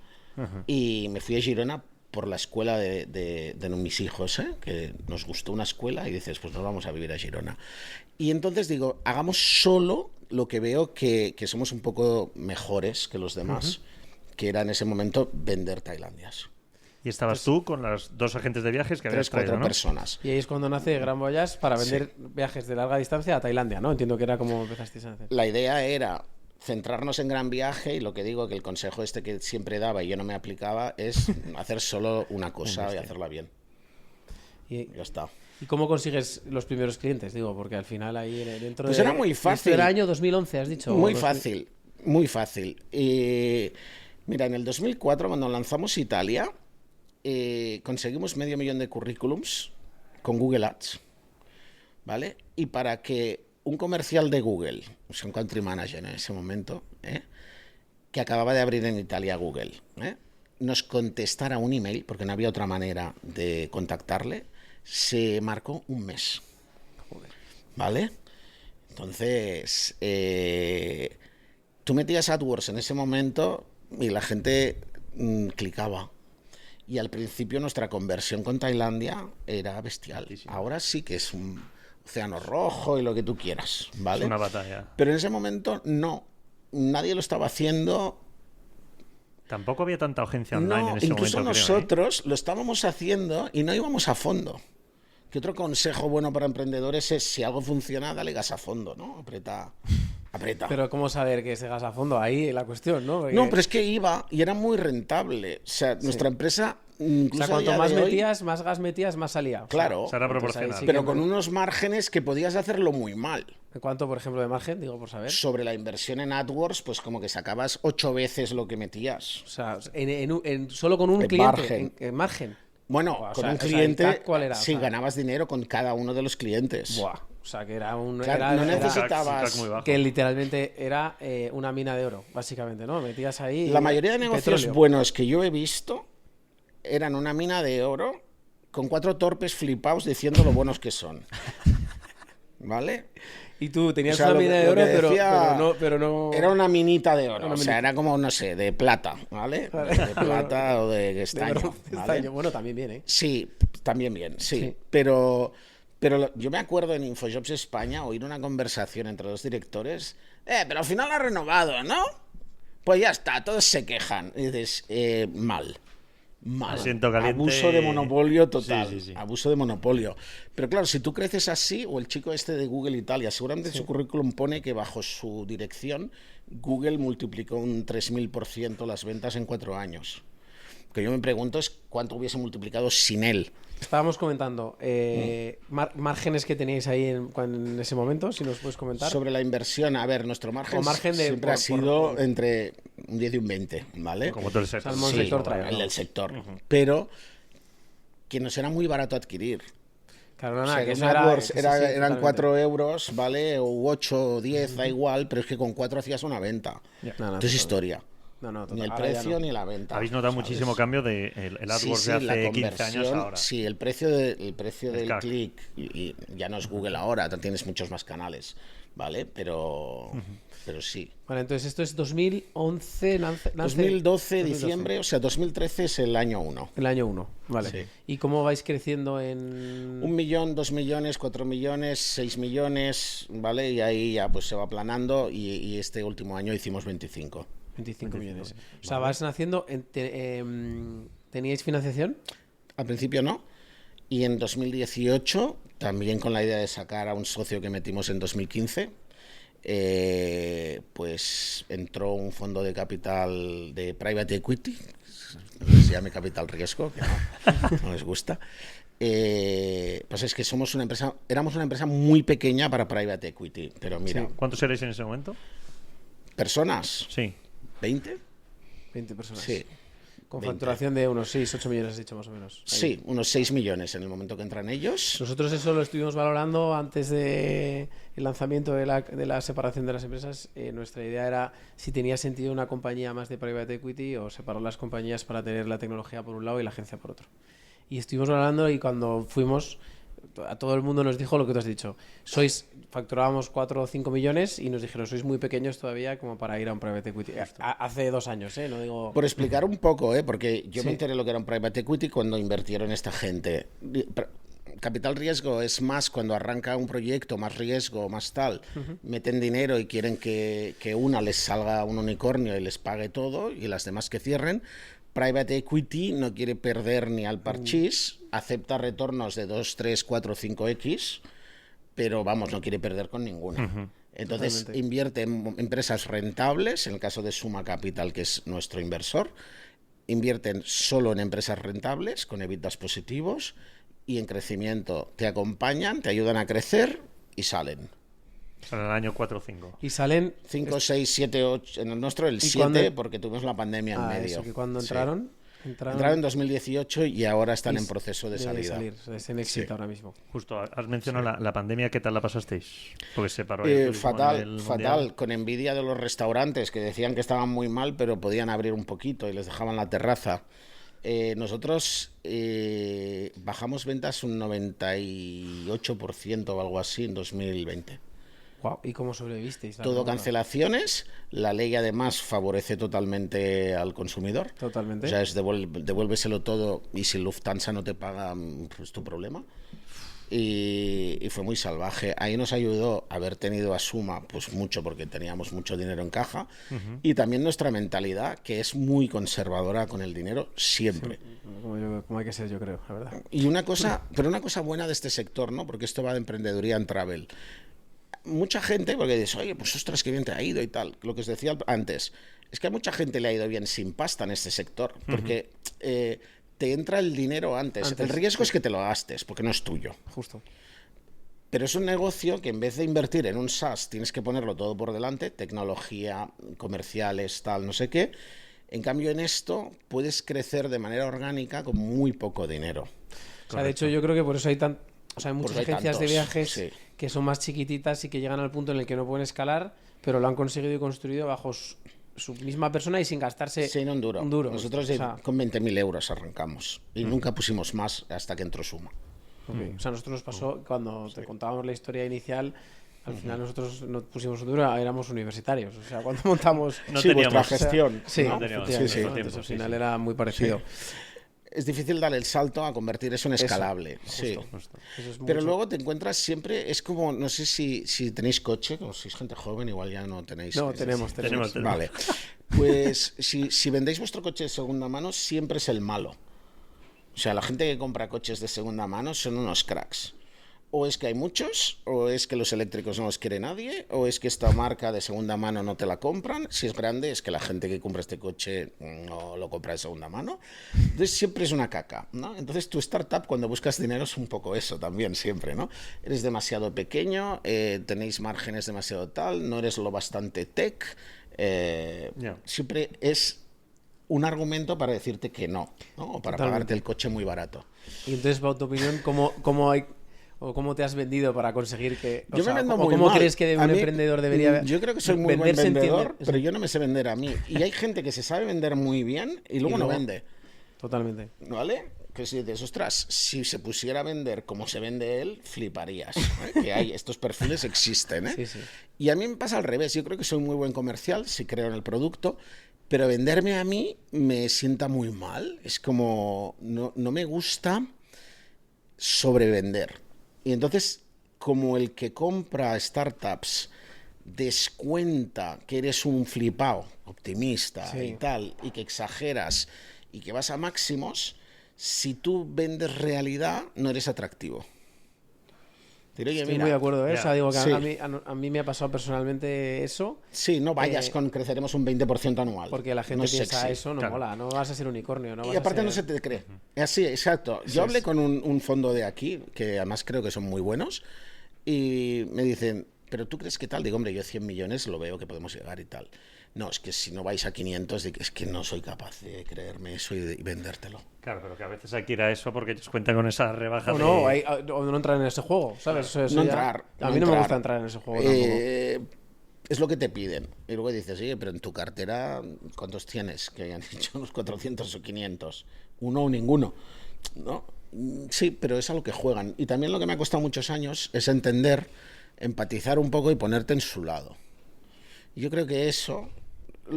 Y me fui a Girona por la escuela de mis hijos, ¿eh? Que nos gustó una escuela y dices, pues nos vamos a vivir a Girona. Y entonces digo, hagamos solo lo que veo que somos un poco mejores que los demás, que era en ese momento vender Tailandias. Y estabas tú con las dos agentes de viajes que habías 3, 4 traído, ¿no? personas. Y ahí es cuando nace Gran Voyage para vender viajes de larga distancia a Tailandia, ¿no? Entiendo que era como empezasteis a hacer. La idea era centrarnos en Gran Viaje y lo que digo, que el consejo este que siempre daba y yo no me aplicaba, es hacer solo una cosa y hacerla bien. Y, Ya está. ¿Y cómo consigues los primeros clientes? Digo, porque al final ahí dentro Pues de... era muy Esto fácil. era año 2011, has dicho. Muy 2000. fácil, muy fácil. Mira, en el 2004, cuando lanzamos Italia, conseguimos 500.000 de currículums con Google Ads, ¿vale? Y para que un comercial de Google, o sea, un country manager en ese momento, que acababa de abrir en Italia Google, nos contestara un email, porque no había otra manera de contactarle, se marcó un mes. ¿Vale? Entonces, tú metías AdWords en ese momento y la gente clicaba. Y al principio nuestra conversión con Tailandia era bestial. Ahora sí que es un océano rojo y lo que tú quieras, ¿vale? Es una batalla. Pero en ese momento no. Nadie lo estaba haciendo Tampoco había tanta agencia online No, en ese incluso momento, creo, ¿eh? nosotros lo estábamos haciendo y no íbamos a fondo. Que otro consejo bueno para emprendedores es, si algo funciona, dale gas a fondo, ¿no? Aprieta. Pero ¿cómo saber que se gas a fondo? Ahí la cuestión, ¿no? Porque... No, pero es que iba y era muy rentable. O sea, nuestra empresa, incluso O sea, cuanto a día más de hoy, metías, más gas metías, más salía. Claro. O sea, era Entonces, ahí proporcional. sí pero que- con unos márgenes que podías hacerlo muy mal. ¿En cuánto, por ejemplo, de margen? Digo, por saber. Sobre la inversión en AdWords, pues como que sacabas 8 veces lo que metías. O sea, solo con un En cliente, margen. en margen. Bueno, Buah, o con sea, un o sea, ¿el cliente, CAC cuál era? O sí, sea, ganabas dinero con cada uno de los clientes. Buah. O sea, que era un... Claro, era- no era- necesitabas... Un CAC muy bajo. que literalmente era una mina de oro, básicamente, ¿no? Metías ahí... La mayoría de negocios petróleo. buenos que yo he visto eran una mina de oro con 4 torpes flipados diciendo lo buenos que son. ¿Vale? Y tú tenías O sea, una lo mina que- de lo oro, que decía- pero no... Era una minita de oro, Una o sea, minita. era como, no sé, de plata, ¿vale? De plata o de de estaño, bronce, ¿vale? estaño. Bueno, también bien, ¿eh? Sí, también bien, sí. Sí. Pero yo me acuerdo en Infojobs España oír una conversación entre dos directores. Pero al final ha renovado, ¿no? Pues ya está, todos se quejan. Y dices, mal. Mal. Asiento caliente. Abuso de monopolio total. Sí, sí, sí. Abuso de monopolio. Pero claro, si tú creces así, o el chico este de Google Italia, seguramente en su currículum pone que bajo su dirección Google multiplicó un 3000% las ventas en 4 años. Lo que yo me pregunto es cuánto hubiese multiplicado sin él. Estábamos comentando márgenes que teníais ahí en ese momento, si nos puedes comentar. Sobre la inversión, a ver, nuestro margen, O margen de- siempre ha por- sido entre un 10 y un 20, ¿vale? Como todo el sector. Salmón Sí, sector bueno, trae, el ¿no? del sector. Pero que nos era muy barato adquirir. Claro, no, O nada, sea, que que eso en era... AdWords que sí, sí, eran totalmente. 4 euros, ¿vale? O 8 o 10, da igual, pero es que con 4 hacías una venta. No, no, Esto es total. historia. No, no, total. Ni el Ahora ya precio no. ni la venta. Habéis notado ¿sabes? muchísimo cambio de el AdWords Sí, de la hace 15 años conversión, ahora. Sí, el precio, del CAC. clic, y ya no es Google ahora, tienes muchos más canales, ¿vale? Pero sí. Vale, entonces esto es 2011, 2012, diciembre, o sea, 2013 es el año 1. El año 1, vale. Sí. ¿Y cómo vais creciendo en...? 1 millón, 2 millones, 4 millones, 6 millones, ¿vale? Y ahí ya pues se va aplanando y este último año hicimos 25. 25 millones. O sea, vas naciendo... ¿Teníais financiación? Al principio no. Y en 2018, también con la idea de sacar a un socio que metimos en 2015, pues entró un fondo de capital de private equity, no sé si se llame capital riesgo, que no les gusta. Pues es que éramos una empresa muy pequeña para private equity, pero mira, ¿Cuántos erais en ese momento? personas, Sí. 20, 20 personas. sí. Con 20. facturación de unos 6, 8 millones, has dicho más o menos. Ahí. Sí, unos 6 millones en el momento que entran ellos. Nosotros eso lo estuvimos valorando antes del lanzamiento de la separación de las empresas. Nuestra idea era si tenía sentido una compañía más de private equity o separar las compañías para tener la tecnología por un lado y la agencia por otro. Y estuvimos hablando y cuando fuimos, a todo el mundo nos dijo lo que tú has dicho. Facturábamos 4 o 5 millones y nos dijeron, sois muy pequeños todavía como para ir a un private equity. Hace 2 años, no digo... Por explicar un poco, porque yo Sí. me enteré lo que era un private equity cuando invirtieron esta gente. Capital riesgo es más cuando arranca un proyecto, más riesgo, más tal. Meten dinero y quieren que una les salga un unicornio y les pague todo y las demás que cierren. Private equity no quiere perder ni al parchís, acepta retornos de 2, 3, 4, 5x, pero vamos, no quiere perder con ninguna. Entonces Totalmente. invierte en empresas rentables, en el caso de Suma Capital, que es nuestro inversor, invierten solo en empresas rentables, con EBITDAs positivos y en crecimiento. Te acompañan, te ayudan a crecer y salen. O sea, en el año 4 o 5. Y salen... 5, 6, 7, 8, en el nuestro el ¿Y 7 cuándo- porque tuvimos la pandemia en medio. Eso, que cuando Sí. entraron... Entraron en 2018 y ahora están y en proceso de salida. salir, es en éxito Sí. ahora mismo. Justo, has mencionado la pandemia, ¿qué tal la pasasteis? Porque se paró el turismo a Fatal, nivel fatal, mundial. con envidia de los restaurantes que decían que estaban muy mal, pero podían abrir un poquito y les dejaban la terraza. Nosotros bajamos ventas un 98% o algo así en 2020. Guau, ¿y cómo sobrevivisteis? Todo cancelaciones. La ley además favorece totalmente al consumidor. Totalmente. O sea, es devuélveselo todo y si Lufthansa no te paga, pues tu problema. Y fue muy salvaje. Ahí nos ayudó haber tenido a Suma pues mucho, porque teníamos mucho dinero en caja, y también nuestra mentalidad, que es muy conservadora con el dinero siempre. Sí, como hay que ser, yo creo, la verdad. Y una cosa buena de este sector, ¿no? Porque esto va de emprendeduría en travel. Mucha gente, porque dices, oye, pues ostras, qué bien te ha ido y tal. Lo que os decía antes, es que a mucha gente le ha ido bien sin pasta en este sector, porque te entra el dinero antes. El riesgo es que te lo gastes, porque no es tuyo. Justo. Pero es un negocio que en vez de invertir en un SaaS, tienes que ponerlo todo por delante, tecnología, comerciales, tal, no sé qué. En cambio, en esto puedes crecer de manera orgánica con muy poco dinero. O sea, de hecho, yo creo que por eso hay hay muchas hay agencias de tantos, viajes sí. que son más chiquititas y que llegan al punto en el que no pueden escalar, pero lo han conseguido y construido bajo su misma persona y sin gastarse Sí, no un duro. Nosotros O sea, con 20.000 euros arrancamos y nunca pusimos más hasta que entró Suma. o sea, a nosotros nos pasó cuando te contábamos la historia inicial. Al final nosotros no pusimos un duro, éramos universitarios. O sea, cuando montamos... No sí, teníamos vuestra gestión. Sí, no teníamos efectivamente, mucho ¿no? tiempo, Entonces, al sí, final sí. era muy parecido. Es difícil dar el salto a convertir eso en escalable. Sí. Justo. Eso es Pero mucho. luego te encuentras siempre, es como, no sé si tenéis coche, o sois gente joven, igual ya no tenéis. No, tenemos. Vale. Pues si vendéis vuestro coche de segunda mano, siempre es el malo. O sea, la gente que compra coches de segunda mano son unos cracks. O es que hay muchos, o es que los eléctricos no los quiere nadie, o es que esta marca de segunda mano no te la compran. Si es grande, es que la gente que compra este coche no lo compra de segunda mano. Entonces siempre es una caca, ¿no? Entonces tu startup, cuando buscas dinero, es un poco eso también siempre, ¿no? Eres demasiado pequeño, tenéis márgenes demasiado tal, no eres lo bastante tech. Siempre es un argumento para decirte que no, ¿no? O para pagarte el coche muy barato. Y entonces, bajo tu opinión, ¿cómo te has vendido para conseguir que... Yo me vendo muy ¿Cómo mal. crees que un emprendedor debería... Yo creo que soy muy buen venderse, vendedor, pero sí. yo no me sé vender a mí. Y hay gente que se sabe vender muy bien y luego no vende. Totalmente. ¿Vale? Que si dices, ostras, si se pusiera a vender como se vende él, fliparías. Que estos perfiles existen, ¿eh? Sí, sí. Y a mí me pasa al revés. Yo creo que soy muy buen comercial, si creo en el producto, pero venderme a mí me sienta muy mal. Es como, no me gusta sobrevender. Y entonces, como el que compra startups descuenta que eres un flipao, optimista Sí. y tal, y que exageras y que vas a máximos, si tú vendes realidad, no eres atractivo. Pero, oye, Estoy mira, muy de acuerdo, ¿eh? Ya. O sea, digo que Sí. a mí me ha pasado personalmente eso, sí, no vayas con creceremos un 20% anual. porque la gente No es piensa sexy. eso, no Claro. mola, no vas a ser unicornio, no vas Y aparte a ser... no se te cree. Así, exacto. Yo hablé con un fondo de aquí, que además creo que son muy buenos, y me dicen, ¿pero tú crees que tal? Digo, hombre, yo 100 millones lo veo que podemos llegar y tal. No, es que si no vais a 500, es que no soy capaz de creerme eso y vendértelo. Claro, pero que a veces hay que ir a eso porque ellos cuentan con esa rebaja O de... no, o no entrar en ese juego, ¿sabes? Eso No ya- entrar. A mí no me gusta entrar en ese juego tampoco. Es lo que te piden. Y luego dices, oye, pero en tu cartera, ¿cuántos tienes? Que hayan dicho unos 400 o 500. Uno o ninguno. ¿No? Sí, pero es a lo que juegan. Y también lo que me ha costado muchos años es entender, empatizar un poco y ponerte en su lado. Yo creo que eso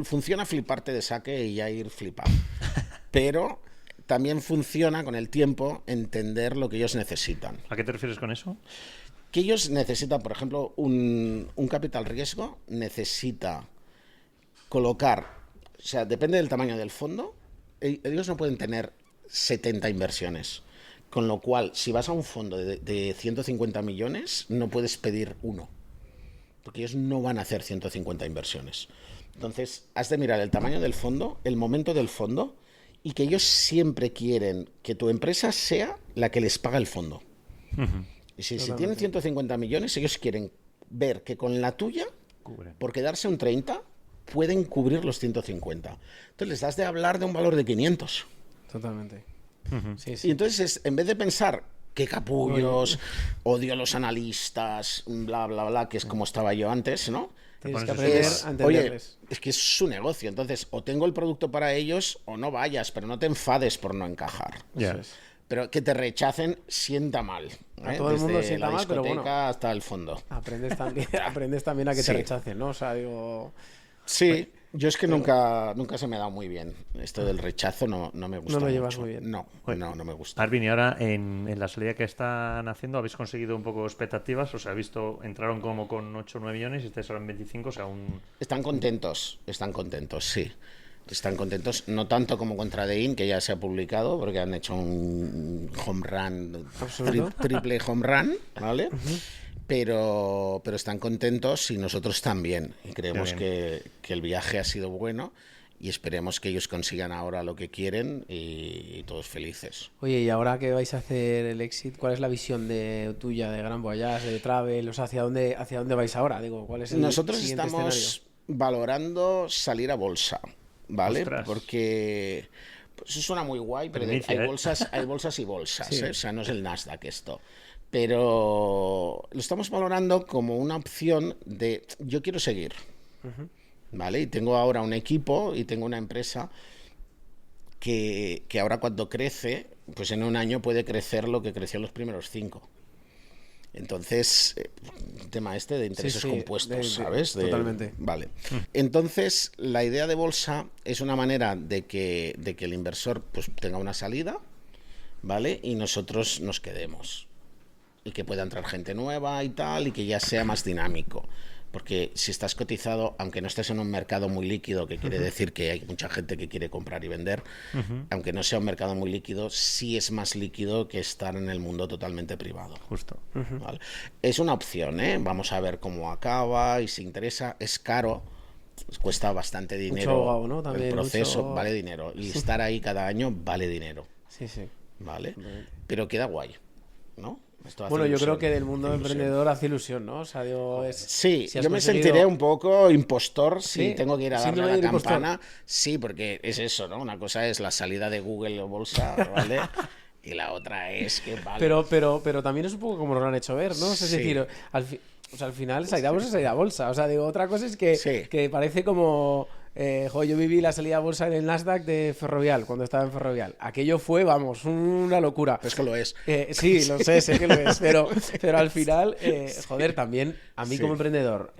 funciona fliparte de saque y ya ir flipado. Pero también funciona con el tiempo entender lo que ellos necesitan. ¿A qué te refieres con eso? Que ellos necesitan, por ejemplo, un capital riesgo, necesita colocar, o sea, depende del tamaño del fondo, ellos no pueden tener 70 inversiones. Con lo cual, si vas a un fondo de 150 millones, no puedes pedir uno. Porque ellos no van a hacer 150 inversiones. Entonces, has de mirar el tamaño del fondo, el momento del fondo, y que ellos siempre quieren que tu empresa sea la que les paga el fondo. Y si tienen 150 millones, ellos quieren ver que con la tuya, Cubre. por quedarse un 30, pueden cubrir los 150. Entonces, les das de hablar de un valor de 500. Totalmente. Sí, Y sí. entonces, en vez de pensar, qué capullos, odio a los analistas, bla, bla, bla, que es como estaba yo antes, ¿no? Tienes que pones aprender eso. a Oye, entenderles. es que es su negocio. Entonces, o tengo el producto para ellos o no vayas, pero no te enfades por no encajar. Ya. Eso es. Pero que te rechacen sienta mal. A todo el mundo Desde sienta la mal, pero discoteca bueno. hasta el fondo. Aprendes también a que Sí. te rechacen, ¿no? O sea, digo... Sí, yo es que nunca se me ha dado muy bien. Esto del rechazo no me gusta No lo llevas mucho. muy bien. No me gusta. Arvin, y ahora en la salida que están haciendo, ¿habéis conseguido un poco expectativas? O sea, entraron como con 8 o 9 millones y estáis ahora en 25, o sea, Están contentos, sí. Están contentos, no tanto como contra Dein, que ya se ha publicado, porque han hecho un home run, ¿Absoluto? triple home run, ¿vale? Pero están contentos y nosotros también. Y creemos que el viaje ha sido bueno y esperemos que ellos consigan ahora lo que quieren y todos felices. Oye, y ahora que vais a hacer el exit, ¿cuál es la visión tuya de Grand Voyage, de Travel? O sea, ¿hacia dónde vais ahora? Digo, ¿cuál es el Nosotros siguiente estamos escenario? valorando salir a bolsa, ¿vale? Ostras. Porque pues eso suena muy guay, pero Primicia, hay ¿eh? bolsas y bolsas, Sí. ¿eh? O sea, no es el Nasdaq esto. Pero lo estamos valorando como una opción de yo quiero seguir, ¿vale? Y tengo ahora un equipo y tengo una empresa que ahora cuando crece, pues en un año puede crecer lo que creció en los primeros 5. Entonces, el tema de intereses sí, compuestos, ¿sabes? totalmente. Vale. Entonces, la idea de bolsa es una manera de que el inversor pues tenga una salida, ¿vale? Y nosotros nos quedemos. Y que pueda entrar gente nueva y tal, y que ya sea más dinámico. Porque si estás cotizado, aunque no estés en un mercado muy líquido, que quiere decir que hay mucha gente que quiere comprar y vender, aunque no sea un mercado muy líquido, sí es más líquido que estar en el mundo totalmente privado. justo. ¿Vale? Es una opción, ¿eh? Vamos a ver cómo acaba y si interesa. Es caro, cuesta bastante dinero. abogado, ¿no? También el proceso mucho- vale dinero. Y estar ahí cada año vale dinero. Sí, sí. ¿Vale? Pero queda guay, ¿no? Esto hace Bueno, yo ilusión, creo que del mundo hace ilusión. emprendedor hace ilusión, ¿no? O sea, digo, Sí, si has yo me conseguido- sentiré un poco impostor si Sí, tengo que ir a darle síndrome a la del impostor. campana. Sí, porque es eso, ¿no? Una cosa es la salida de Google o bolsa, ¿vale? Y la otra es que vale. Pero también es un poco como nos lo han hecho ver, ¿no? O sea, es Sí. decir, o sea, al final salida a bolsa es salida a bolsa. O sea, digo, otra cosa es que, Sí. que parece como... yo viví la salida a bolsa en el Nasdaq de Ferrovial, cuando estaba en Ferrovial. Aquello fue, vamos, una locura. Es que lo es. Sí, lo sé que lo es, pero al final, joder, también a mí Sí. como emprendedor,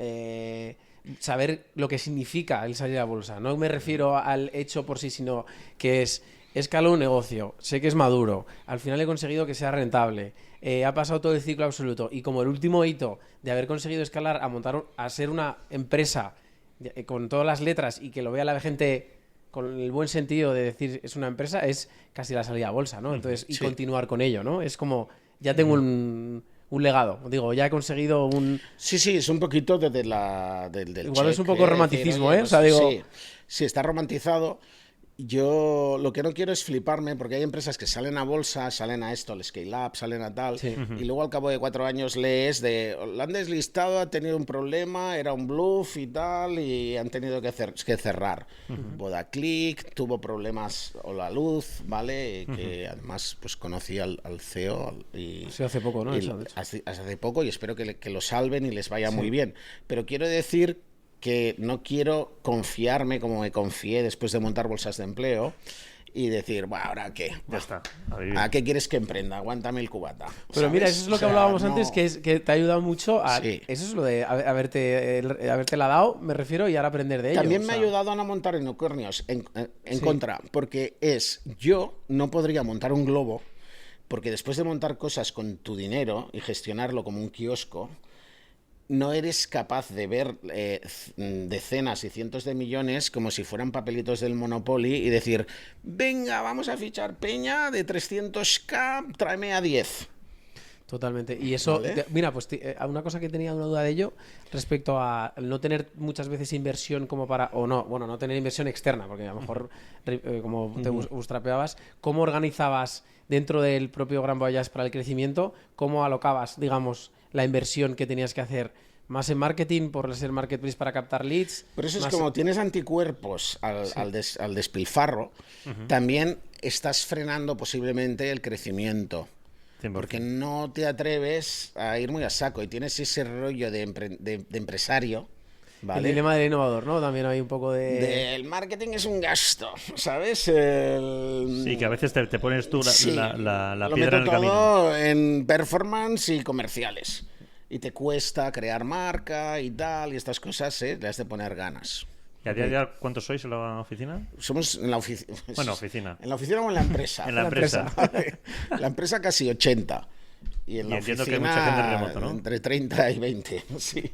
saber lo que significa el salir a bolsa. No me refiero al hecho por sí, sino que es escalo un negocio, sé que es maduro, al final he conseguido que sea rentable, ha pasado todo el ciclo absoluto y como el último hito de haber conseguido escalar a montar, a ser una empresa con todas las letras y que lo vea la gente con el buen sentido de decir es una empresa, es casi la salida a bolsa, ¿no? Entonces, y Sí. continuar con ello, ¿no? Es como, ya tengo un legado, digo, ya he conseguido un... Sí, es un poquito desde del Igual es un cheque, poco romanticismo, oye, ¿eh? O sea, digo- Sí, está romantizado. Yo lo que no quiero es fliparme, porque hay empresas que salen a bolsa, salen a esto, al scale up, salen a tal, Sí. y luego al cabo de 4 años lees de, lo han deslistado, ha tenido un problema, era un bluff y tal, y han tenido que cerrar. Vodaclick tuvo problemas o la luz, ¿vale? Que además pues conocí al CEO y... Sí, hace poco, ¿no? y Eso, de hecho. hace poco y espero que lo salven y les vaya muy bien. Pero quiero decir que no quiero confiarme como me confié después de montar bolsas de empleo y decir, bueno, ¿ahora qué? Ya está. A vivir. ¿A qué quieres que emprenda? Aguántame el cubata. Pero mira, ¿sabes? eso es lo O que sea, hablábamos no- antes, que te ha ayudado mucho a... Sí. Eso es lo de haberte la dado, me refiero, y ahora aprender de ello. También o me ha sea, ayudado a no montar unicornios en Sí. contra, porque yo no podría montar un globo, porque después de montar cosas con tu dinero y gestionarlo como un kiosco, no eres capaz de ver decenas y cientos de millones como si fueran papelitos del Monopoly y decir, venga, vamos a fichar peña de 300.000, tráeme a 10. Totalmente. Y eso, Vale. mira, pues una cosa que tenía una duda de ello respecto a no tener muchas veces inversión como para, o no, bueno, no tener inversión externa, porque a lo mejor, como te bootstrapeabas, ¿cómo organizabas dentro del propio Grand Voyage para el crecimiento? ¿Cómo alocabas, digamos, la inversión que tenías que hacer? ¿Más en marketing, por ser marketplace para captar leads? Por eso es más- como tienes anticuerpos al despilfarro, también estás frenando posiblemente el crecimiento. 100%. Porque no te atreves a ir muy a saco y tienes ese rollo de empresario ¿vale? El dilema del innovador, ¿no? También hay un poco de... El marketing es un gasto, ¿sabes? Sí, que a veces te pones tú Sí, la lo piedra en meto el camino. todo en performance y comerciales. Y te cuesta crear marca y tal, y estas cosas, le has de poner ganas. ¿Y a día de hoy cuántos sois en la oficina? Somos en la oficina. Bueno, oficina. ¿En la oficina o en la empresa? En la empresa. La empresa casi 80. Y en la entiendo que oficina, mucha gente remoto, ¿no? entre 30 y 20. Sí,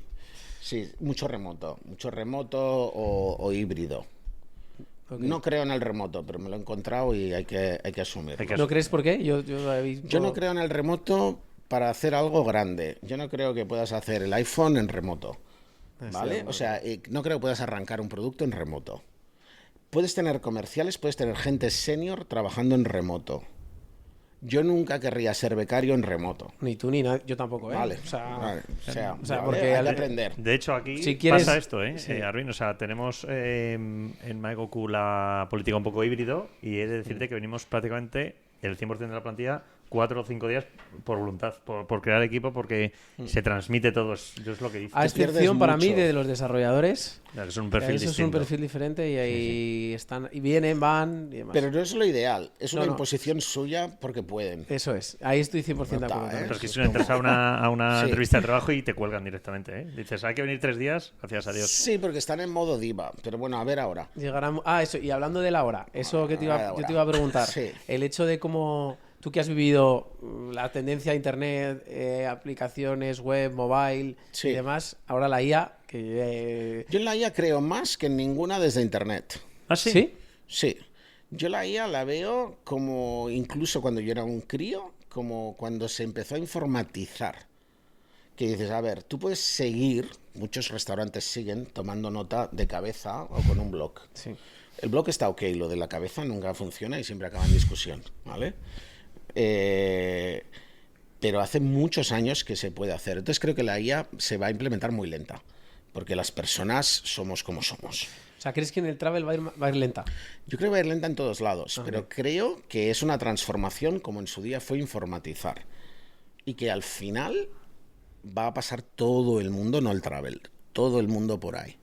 sí, mucho remoto o híbrido. Okay. No creo en el remoto, pero me lo he encontrado y hay que asumirlo. ¿No crees por qué? Yo he visto... Yo no creo en el remoto para hacer algo grande. Yo no creo que puedas hacer el iPhone en remoto. ¿Vale? O sea, no creo que puedas arrancar un producto en remoto. Puedes tener comerciales, puedes tener gente senior trabajando en remoto. Yo nunca querría ser becario en remoto. Ni tú ni nadie, yo tampoco, ¿eh? Vale, O sea, vale. ¿vale? Porque hay que aprender. De hecho, aquí si quieres... pasa esto, ¿eh? Sí. Arvin, o sea, tenemos en MyGoku la política un poco híbrido y he de decirte que venimos prácticamente el 100% de la plantilla 4 o 5 días por voluntad, por crear equipo, porque se transmite todo. Yo es lo que dice. A excepción para mí de los desarrolladores. Es un perfil eso distinto. es un perfil diferente y ahí están y vienen, van y demás. Pero no es lo ideal, es una No. imposición suya porque pueden. Eso es, ahí estoy 100% de acuerdo. Nota, Pero es que Es si no entras a una Sí. entrevista de trabajo y te cuelgan directamente, ¿eh? Dices, hay que venir 3 días, gracias a Dios. Sí, porque están en modo diva. Pero bueno, a ver ahora. Llegarán... eso, y hablando de la hora, eso que la yo te iba a preguntar, Sí. el hecho de cómo tú que has vivido la tendencia a internet, aplicaciones web, mobile Sí. y demás, ahora la IA, que... Yo en la IA creo más que en ninguna desde Internet. ¿Ah, sí? ¿Sí? Sí. Yo la IA la veo como, incluso cuando yo era un crío, como cuando se empezó a informatizar. Que dices, a ver, tú puedes seguir, muchos restaurantes siguen tomando nota de cabeza o con un blog. Sí. El blog está ok, lo de la cabeza nunca funciona y siempre acaba en discusión, ¿vale? Pero hace muchos años que se puede hacer. Entonces creo que la IA se va a implementar muy lenta, porque las personas somos como somos. O sea, ¿crees que en el travel va a ir lenta? Yo creo que va a ir lenta en todos lados, pero creo que es una transformación como en su día fue informatizar. Y que al final va a pasar todo el mundo, no el travel, todo el mundo por ahí.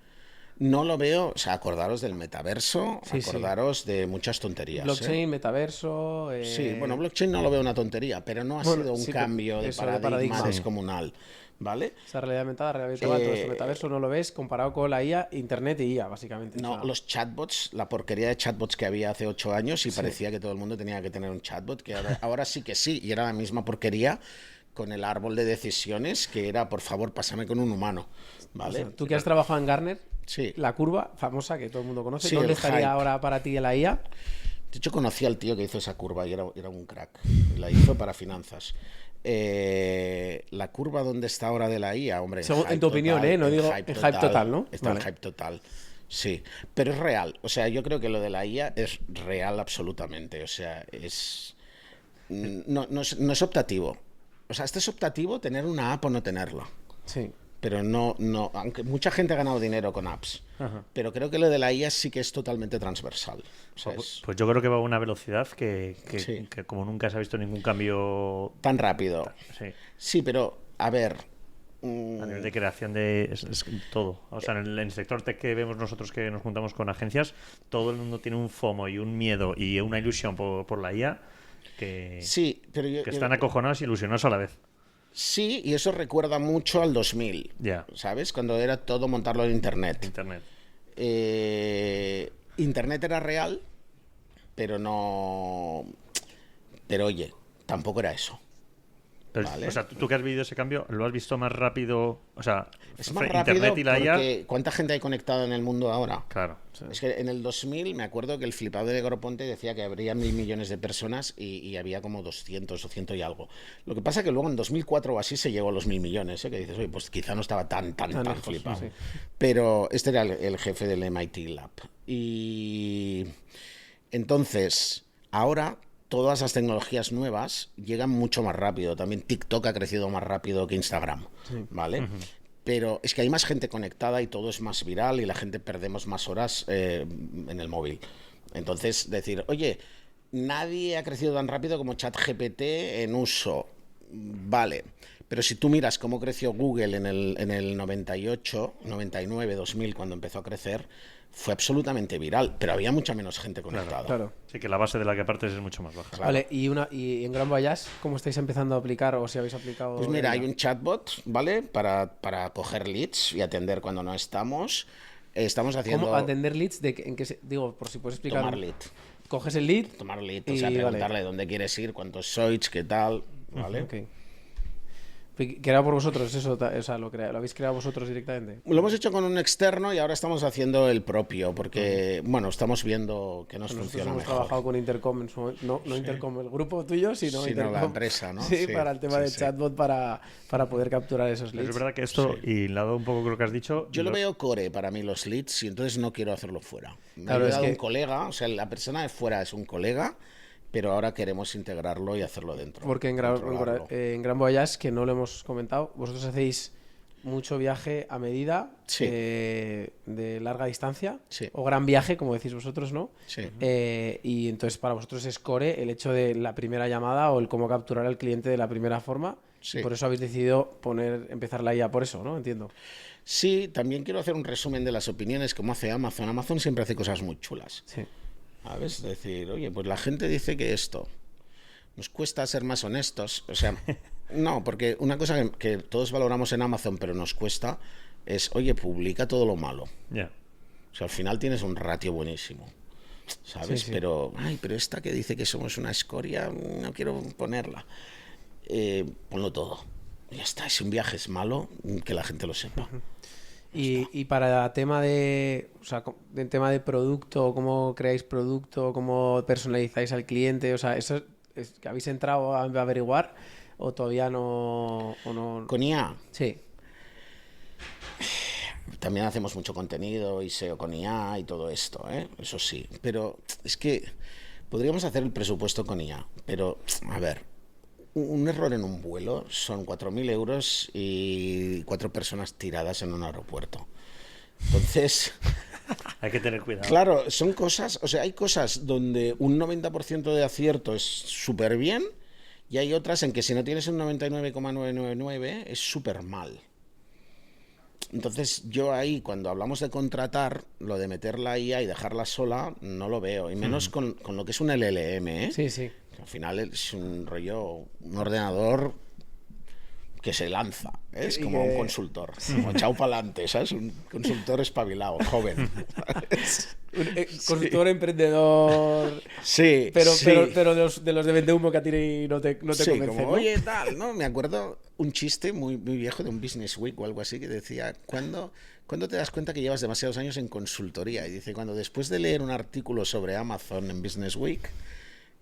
No lo veo, o sea, acordaros del metaverso, Sí, acordaros de muchas tonterías. Blockchain, metaverso... Sí, bueno, blockchain no lo veo una tontería, pero no ha sido un sí, cambio de eso de paradigma paradigma. descomunal, ¿vale? Esa realidad aumentada, realidad virtual, todo esto metaverso no lo ves comparado con la IA, internet y IA, básicamente. No, O sea, los chatbots, la porquería de chatbots que había hace 8 años y parecía que todo el mundo tenía que tener un chatbot, que ahora sí que sí, y era la misma porquería con el árbol de decisiones que era, por favor, pásame con un humano, ¿vale? o sea, tú que has trabajado en Gartner, Sí. la curva famosa que todo el mundo conoce, Sí, ¿dónde el estaría hype. ahora para ti la IA? De hecho, conocí al tío que hizo esa curva y era un crack. La hizo para finanzas. La curva donde está ahora de la IA, hombre. En tu opinión, no en digo en hype total, ¿no? Está en Vale. hype total. Sí, pero es real. O sea, yo creo que lo de la IA es real absolutamente. O sea, no es optativo. O sea, es optativo tener una app o no tenerla. Sí. Pero no, aunque mucha gente ha ganado dinero con apps, pero creo que lo de la IA sí que es totalmente transversal. O sea, Pues yo creo que va a una velocidad que Sí. como nunca se ha visto ningún cambio. tan rápido. Sí. Sí, pero a ver. A nivel de creación de es todo. O sea, en el sector tech que vemos nosotros que nos juntamos con agencias, todo el mundo tiene un FOMO y un miedo y una ilusión por la IA que, Sí, pero que están acojonados y ilusionados a la vez. Sí, y eso recuerda mucho al 2000. Ya. ¿Sabes? Cuando era todo montarlo en Internet. Internet. Internet era real, pero no. Pero oye, tampoco era eso. Pero, Vale. O sea, tú que has vivido ese cambio, ¿lo has visto más rápido? O sea, Es más Internet rápido y la IA. porque ¿cuánta gente hay conectada en el mundo ahora? Claro. Es que en el 2000 me acuerdo que el flipado de Negroponte decía que habría 1.000 millones de personas y había como 200 o 100 y algo. Lo que pasa que luego en 2004 o así se llegó a los 1.000 millones, que dices, oye, pues quizá no estaba tan lejos, flipado. sí. Pero este era el jefe del MIT Lab. Y entonces, ahora todas las tecnologías nuevas llegan mucho más rápido. También TikTok ha crecido más rápido que Instagram, ¿vale? Pero es que hay más gente conectada y todo es más viral y la gente perdemos más horas en el móvil. Entonces, decir, oye, nadie ha crecido tan rápido como ChatGPT en uso. Vale, Pero si tú miras cómo creció Google en el 98, 99, 2000, cuando empezó a crecer, fue absolutamente viral, pero había mucha menos gente conectada. Claro. Sí, que la base de la que partes es mucho más baja. Claro. Vale, y en Grand Voyage, ¿cómo estáis empezando a aplicar o si habéis aplicado? Pues mira, hay un chatbot, ¿vale? Para coger leads y atender cuando no estamos. Estamos haciendo... ¿Cómo atender leads? Digo, por si puedes explicar. Tomar lead. Coges el lead. Tomar lead, y, o sea, preguntarle vale. dónde quieres ir, cuántos sois, qué tal, ¿vale? Ok. ¿Creado por vosotros eso? O sea, ¿lo habéis creado vosotros directamente? Lo hemos hecho con un externo y ahora estamos haciendo el propio, porque, bueno, estamos viendo que nos Nosotros funciona hemos mejor. trabajado con Intercom en su momento. No Intercom, el grupo tuyo, sino Intercom. la empresa, ¿no? Sí, para el tema de sí. chatbot para poder capturar esos Pero leads. es verdad que esto, y lado un poco creo que has dicho... Yo lo veo core para mí los leads y entonces no quiero hacerlo fuera. Me Claro, ha es ayudado que- un colega, o sea, la persona de fuera es un colega, pero ahora queremos integrarlo y hacerlo dentro. Porque en controlarlo. Gran Voyage, que no lo hemos comentado, vosotros hacéis mucho viaje a medida, Sí. de larga distancia, Sí. o gran viaje, como decís vosotros, ¿no? Sí. Y entonces para vosotros es core el hecho de la primera llamada o el cómo capturar al cliente de la primera forma. Sí. Y por eso habéis decidido empezar la IA por eso, ¿no? Entiendo. Sí, también quiero hacer un resumen de las opiniones como hace Amazon. Amazon siempre hace cosas muy chulas. Sí. ¿Sabes? Es decir, oye, pues la gente dice que esto nos cuesta ser más honestos. O sea, no, porque una cosa que todos valoramos en Amazon, pero nos cuesta, es, oye, publica todo lo malo. Ya. O sea, al final tienes un ratio buenísimo. ¿Sabes? Sí, sí. Pero esta que dice que somos una escoria, no quiero ponerla. Ponlo todo. Ya está, si un viaje es malo, que la gente lo sepa. Y para tema o sea, de tema de producto, cómo creáis producto, cómo personalizáis al cliente, o sea, eso es que habéis entrado a averiguar o todavía no, o no. Con IA Sí. también hacemos mucho contenido y SEO con IA y todo esto, ¿eh? Eso sí. Pero es que podríamos hacer el presupuesto con IA, pero a ver, un error en un vuelo son 4.000 euros y 4 personas tiradas en un aeropuerto. Entonces, Hay que tener cuidado. claro, son cosas, o sea, hay cosas donde un 90% de acierto es súper bien y hay otras en que si no tienes un 99,999 es súper mal. Entonces yo ahí, cuando hablamos de contratar, lo de meter la IA y dejarla sola, no lo veo. Y menos con lo que es un LLM, ¿eh? Sí, sí. Al final es un rollo, un ordenador que se lanza, ¿eh? Es Y como que- un consultor, como chao pa'lante, ¿sabes? Un consultor espabilado, joven. ¿sabes? Consultor, emprendedor. Sí, Pero, sí. pero de los de vende humo que a ti no te Sí, convencen, como, ¿no? oye, tal, ¿no? Me acuerdo un chiste muy, muy viejo de un Business Week o algo así que decía, ¿cuándo te das cuenta que llevas demasiados años en consultoría? Y dice, cuando después de leer un artículo sobre Amazon en Business Week,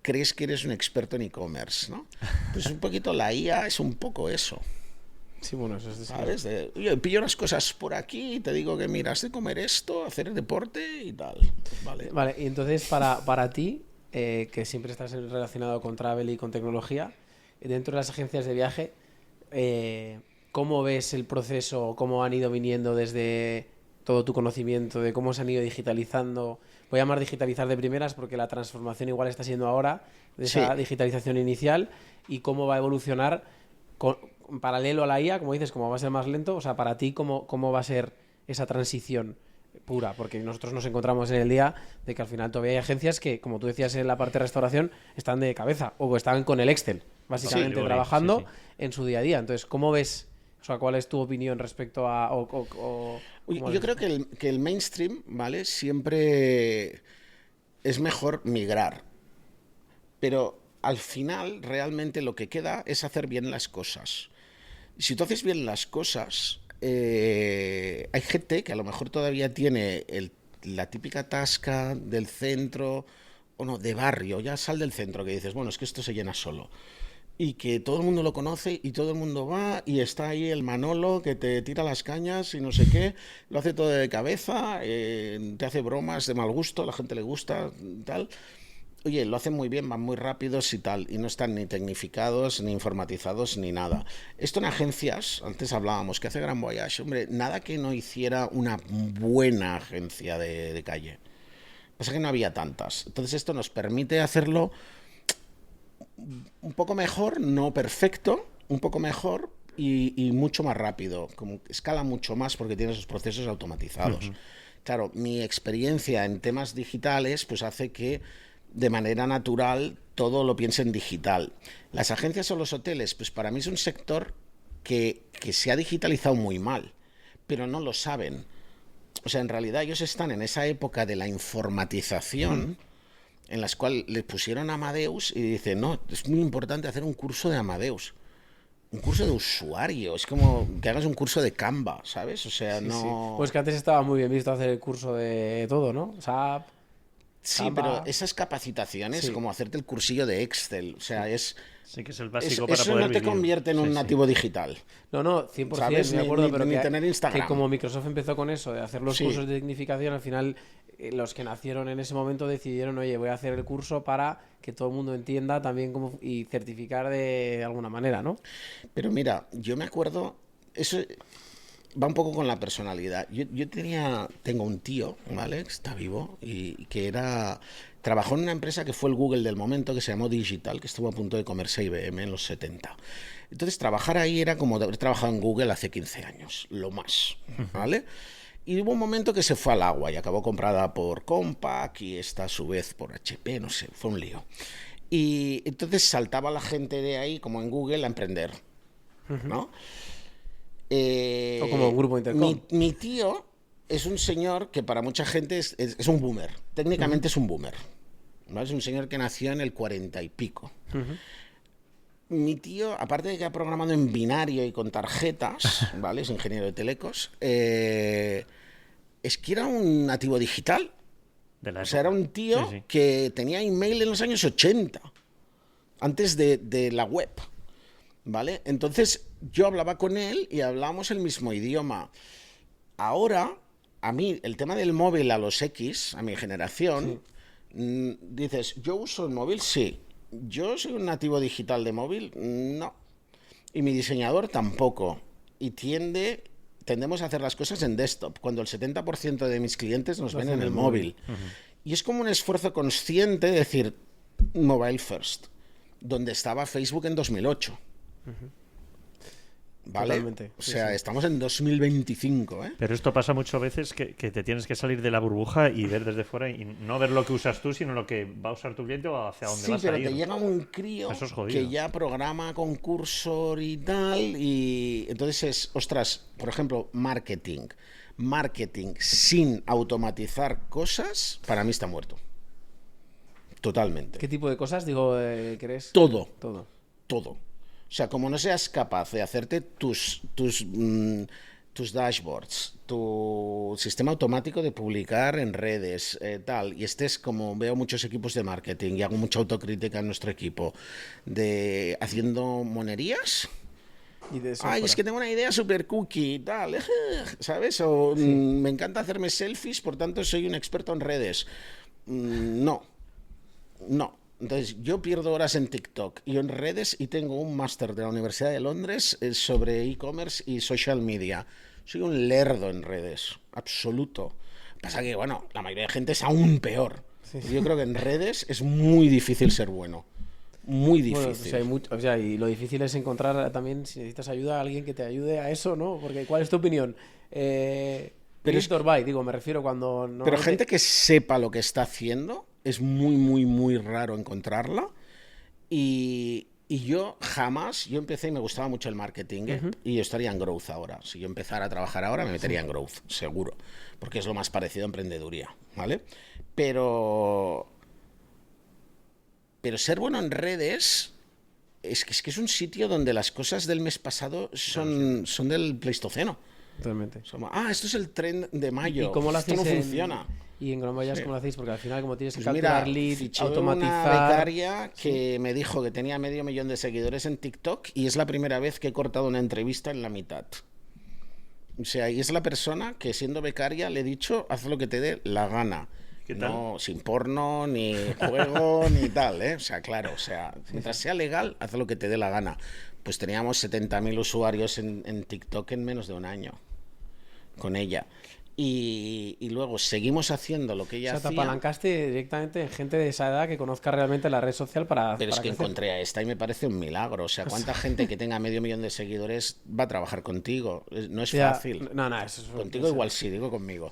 crees que eres un experto en e-commerce, ¿no? Pues un poquito la IA es un poco eso, Sí, bueno, eso es ¿sabes? De, oye, pillo unas cosas por aquí y te digo que mira, has de comer esto, hacer deporte y tal. Vale. Vale, y entonces para ti, que siempre estás relacionado con travel y con tecnología, dentro de las agencias de viaje, ¿cómo ves el proceso? ¿Cómo han ido viniendo desde todo tu conocimiento de cómo se han ido digitalizando? Voy a llamar digitalizar de primeras porque la transformación igual está siendo ahora de esa Sí. digitalización inicial y cómo va a evolucionar en paralelo a la IA, como dices, cómo va a ser más lento. O sea, para ti, ¿cómo va a ser esa transición pura? Porque nosotros nos encontramos en el día de que al final todavía hay agencias que, como tú decías en la parte de restauración, están de cabeza o están con el Excel, básicamente Sí, trabajando sí. en su día a día. Entonces, ¿cómo ves? O sea, ¿cuál es tu opinión respecto a...? Oye, ¿cómo yo has creo visto? que el mainstream, ¿vale? Siempre es mejor migrar. Pero al final, realmente lo que queda es hacer bien las cosas. Y si tú haces bien las cosas, hay gente que a lo mejor todavía tiene la típica tasca del centro, o no, de barrio, ya sal del centro, que dices, bueno, es que esto se llena solo. Y que todo el mundo lo conoce y todo el mundo va y está ahí el Manolo que te tira las cañas y no sé qué, lo hace todo de cabeza, te hace bromas de mal gusto, a la gente le gusta, tal. Oye, lo hacen muy bien, van muy rápidos y tal, y no están ni tecnificados, ni informatizados, ni nada. Esto en agencias, antes hablábamos, que hace Grand Voyage, hombre, nada que no hiciera una buena agencia de calle. Pasa que no había tantas. Entonces esto nos permite hacerlo un poco mejor, no perfecto, un poco mejor, y mucho más rápido, como escala mucho más porque tiene esos procesos automatizados. Claro, mi experiencia en temas digitales pues hace que de manera natural todo lo piense en digital. Las agencias o los hoteles, pues para mí es un sector que se ha digitalizado muy mal, pero no lo saben. O sea, en realidad ellos están en esa época de la informatización en las cuales les pusieron Amadeus y dicen, no, es muy importante hacer un curso de Amadeus. Un curso de usuario, es como que hagas un curso de Canva, ¿sabes? O sea, no... Pues que antes estaba muy bien visto hacer el curso de todo, ¿no? SAP, Sí, Canva. pero esas capacitaciones, como hacerte el cursillo de Excel, o sea, Sí, que es el básico para eso poder no te vivir. convierte en un nativo digital. No, 100%, ¿Sabes? me acuerdo, Ni pero tener Instagram. que como Microsoft empezó con eso, de hacer los Sí. cursos de tecnificación, al final los que nacieron en ese momento decidieron, oye, voy a hacer el curso para que todo el mundo entienda también cómo y certificar de alguna manera, ¿no? Pero mira, yo me acuerdo, eso va un poco con la personalidad. Yo tengo un tío, ¿vale? Que está vivo y que trabajó en una empresa que fue el Google del momento, que se llamó Digital, que estuvo a punto de comerse a IBM en los 70. Entonces, trabajar ahí era como haber trabajado en Google hace 15 años, lo más, ¿vale? Y hubo un momento que se fue al agua y acabó comprada por Compaq y esta a su vez por HP, no sé, fue un lío. Y entonces saltaba la gente de ahí, como en Google, a emprender, ¿no? O como un grupo Intercom. Mi tío es un señor que para mucha gente es un boomer. Técnicamente es un boomer. ¿Vale? Es un señor que nació en el 40 y pico. Mi tío, aparte de que ha programado en binario y con tarjetas, ¿vale? Es ingeniero de telecos, es que era un nativo digital. De la O sea, era época. un tío Sí, sí. que tenía email en los años 80, antes de la web. ¿Vale? Entonces yo hablaba con él y hablábamos el mismo idioma. Ahora, a mí, el tema del móvil a los X, a mi generación, dices, ¿yo uso el móvil? Sí. ¿Yo soy un nativo digital de móvil? No. Y mi diseñador tampoco. Y tendemos a hacer las cosas en desktop, cuando el 70% de mis clientes nos ven en el móvil. Y es como un esfuerzo consciente de decir, mobile first, donde estaba Facebook en 2008. ¿Vale? Totalmente, O sí, sea, sí. estamos en 2025, ¿eh? Pero esto pasa muchas veces que te tienes que salir de la burbuja y ver desde fuera y no ver lo que usas tú, sino lo que va a usar tu cliente o hacia dónde Sí, vas pero a ir. te llega un crío Eso es jodido. que ya programa con cursor y tal, y entonces ostras, por ejemplo, marketing. Marketing sin automatizar cosas, para mí está muerto. Totalmente. ¿Qué tipo de cosas, digo, crees? Todo. Todo. O sea, como no seas capaz de hacerte tus dashboards, tu sistema automático de publicar en redes, tal, y estés como veo muchos equipos de marketing y hago mucha autocrítica en nuestro equipo, de haciendo monerías. Y de eso Ay, fuera. es que tengo una idea super cookie y tal, ¿sabes? O me encanta hacerme selfies, por tanto soy un experto en redes. No. Entonces, yo pierdo horas en TikTok y en redes y tengo un máster de la Universidad de Londres sobre e-commerce y social media. Soy un lerdo en redes, absoluto. Pasa que, bueno, la mayoría de gente es aún peor. Yo creo que en redes es muy difícil ser bueno. Muy difícil. Bueno, o sea, y lo difícil es encontrar también, si necesitas ayuda, a alguien que te ayude a eso, ¿no? Porque, ¿cuál es tu opinión? Víctor Bay, digo, me refiero cuando... No Pero gente que sepa lo que está haciendo es muy, muy, muy raro encontrarla. Y yo empecé y me gustaba mucho el marketing, y yo estaría en growth ahora. Si yo empezara a trabajar ahora, me metería en growth, seguro. Porque es lo más parecido a emprendeduría, ¿vale? Pero ser bueno en redes es que es un sitio donde las cosas del mes pasado son del Pleistoceno. Totalmente. Esto es el trend de mayo. ¿Y cómo lo esto hacéis no funciona. Y en Granollers, ¿cómo lo hacéis? Porque al final, como tienes que Pues calcular mira, lead, fiché automatizar... una becaria que me dijo que tenía 500.000 de seguidores en TikTok y es la primera vez que he cortado una entrevista en la mitad. O sea, y es la persona que siendo becaria le he dicho, haz lo que te dé la gana. ¿Qué tal? No, sin porno, ni juego, ni tal, ¿eh? O sea, claro, mientras sea legal, haz lo que te dé la gana. Pues teníamos 70.000 usuarios en TikTok en menos de un año con ella. y luego seguimos haciendo lo que ella O sea, te hacía. apalancaste directamente en gente de esa edad que conozca realmente la red social para Pero es que crecer. encontré a esta y me parece un milagro. O sea, ¿cuánta gente que tenga medio millón de seguidores va a trabajar contigo? No es Ya, fácil. no, eso es... Contigo igual sí, digo conmigo.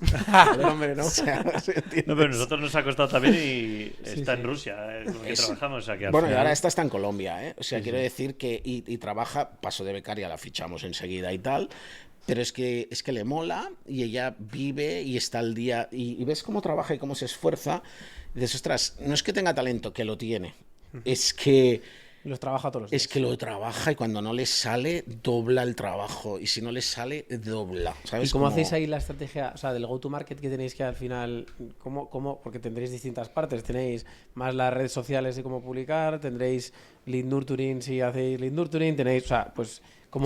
Joder, hombre, ¿no? O sea, ¿sí entiendes? No, pero nosotros nos ha costado también y está sí. en Rusia, con el que Es- trabajamos. O sea, que al Bueno, y final- ahora esta está en Colombia, ¿eh? O sea, quiero decir que y trabaja, paso de becaria, la fichamos enseguida y tal, pero es que le mola y ella vive y está al día y ves cómo trabaja y cómo se esfuerza. Y dices, ostras, no es que tenga talento, que lo tiene, es que Los trabaja todos los días. es que lo trabaja y cuando no le sale, dobla el trabajo. Y si no le sale, dobla. ¿Sabes? ¿Y cómo Como- hacéis ahí la estrategia, o sea, del go-to-market que tenéis que al final, porque tendréis distintas partes, tenéis más las redes sociales de cómo publicar, tendréis lead nurturing si hacéis lead nurturing, tenéis, o sea, pues,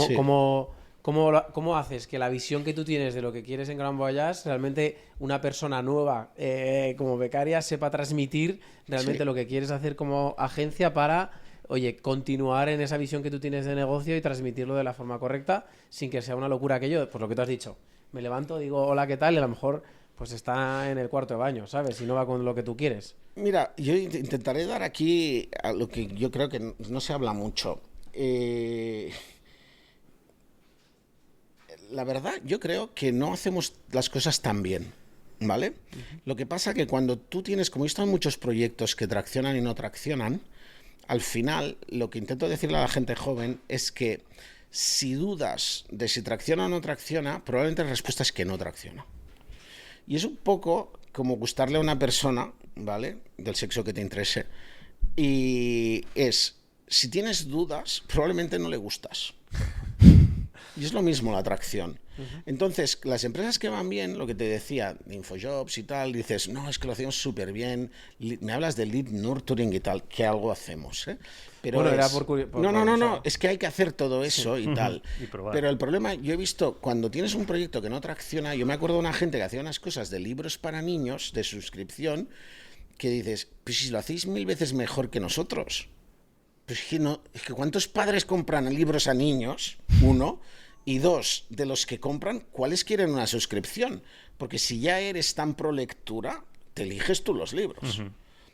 Sí. ¿cómo haces que la visión que tú tienes de lo que quieres en Grand Voyage, realmente una persona nueva como becaria sepa transmitir realmente Sí. lo que quieres hacer como agencia para... Oye, continuar en esa visión que tú tienes de negocio y transmitirlo de la forma correcta sin que sea una locura aquello, pues lo que tú has dicho. Me levanto, digo hola, ¿qué tal? Y a lo mejor pues está en el cuarto de baño, ¿sabes? Y no va con lo que tú quieres. Mira, yo intentaré dar aquí a lo que yo creo que no se habla mucho. La verdad, yo creo que no hacemos las cosas tan bien, ¿vale? Lo que pasa que cuando tú tienes, como he visto en muchos proyectos que traccionan y no traccionan, al final lo que intento decirle a la gente joven es que si dudas de si tracciona o no tracciona, probablemente la respuesta es que no tracciona. Y es un poco como gustarle a una persona, ¿vale? Del sexo que te interese. Y es, si tienes dudas, probablemente no le gustas. Y es lo mismo la atracción. Entonces, las empresas que van bien, lo que te decía, de Infojobs y tal, dices, no, es que lo hacemos súper bien, me hablas de lead nurturing y tal, que algo hacemos, ¿eh? Pero Bueno, era es- por no, es que hay que hacer todo eso y tal. Y probar. Pero el problema, yo he visto, cuando tienes un proyecto que no tracciona, yo me acuerdo de una gente que hacía unas cosas de libros para niños, de suscripción, que dices, pues si lo hacéis 1000 veces mejor que nosotros. Pues es que, no, es que ¿cuántos padres compran libros a niños? Uno. Y dos, de los que compran, ¿cuáles quieren una suscripción? Porque si ya eres tan pro lectura, te eliges tú los libros.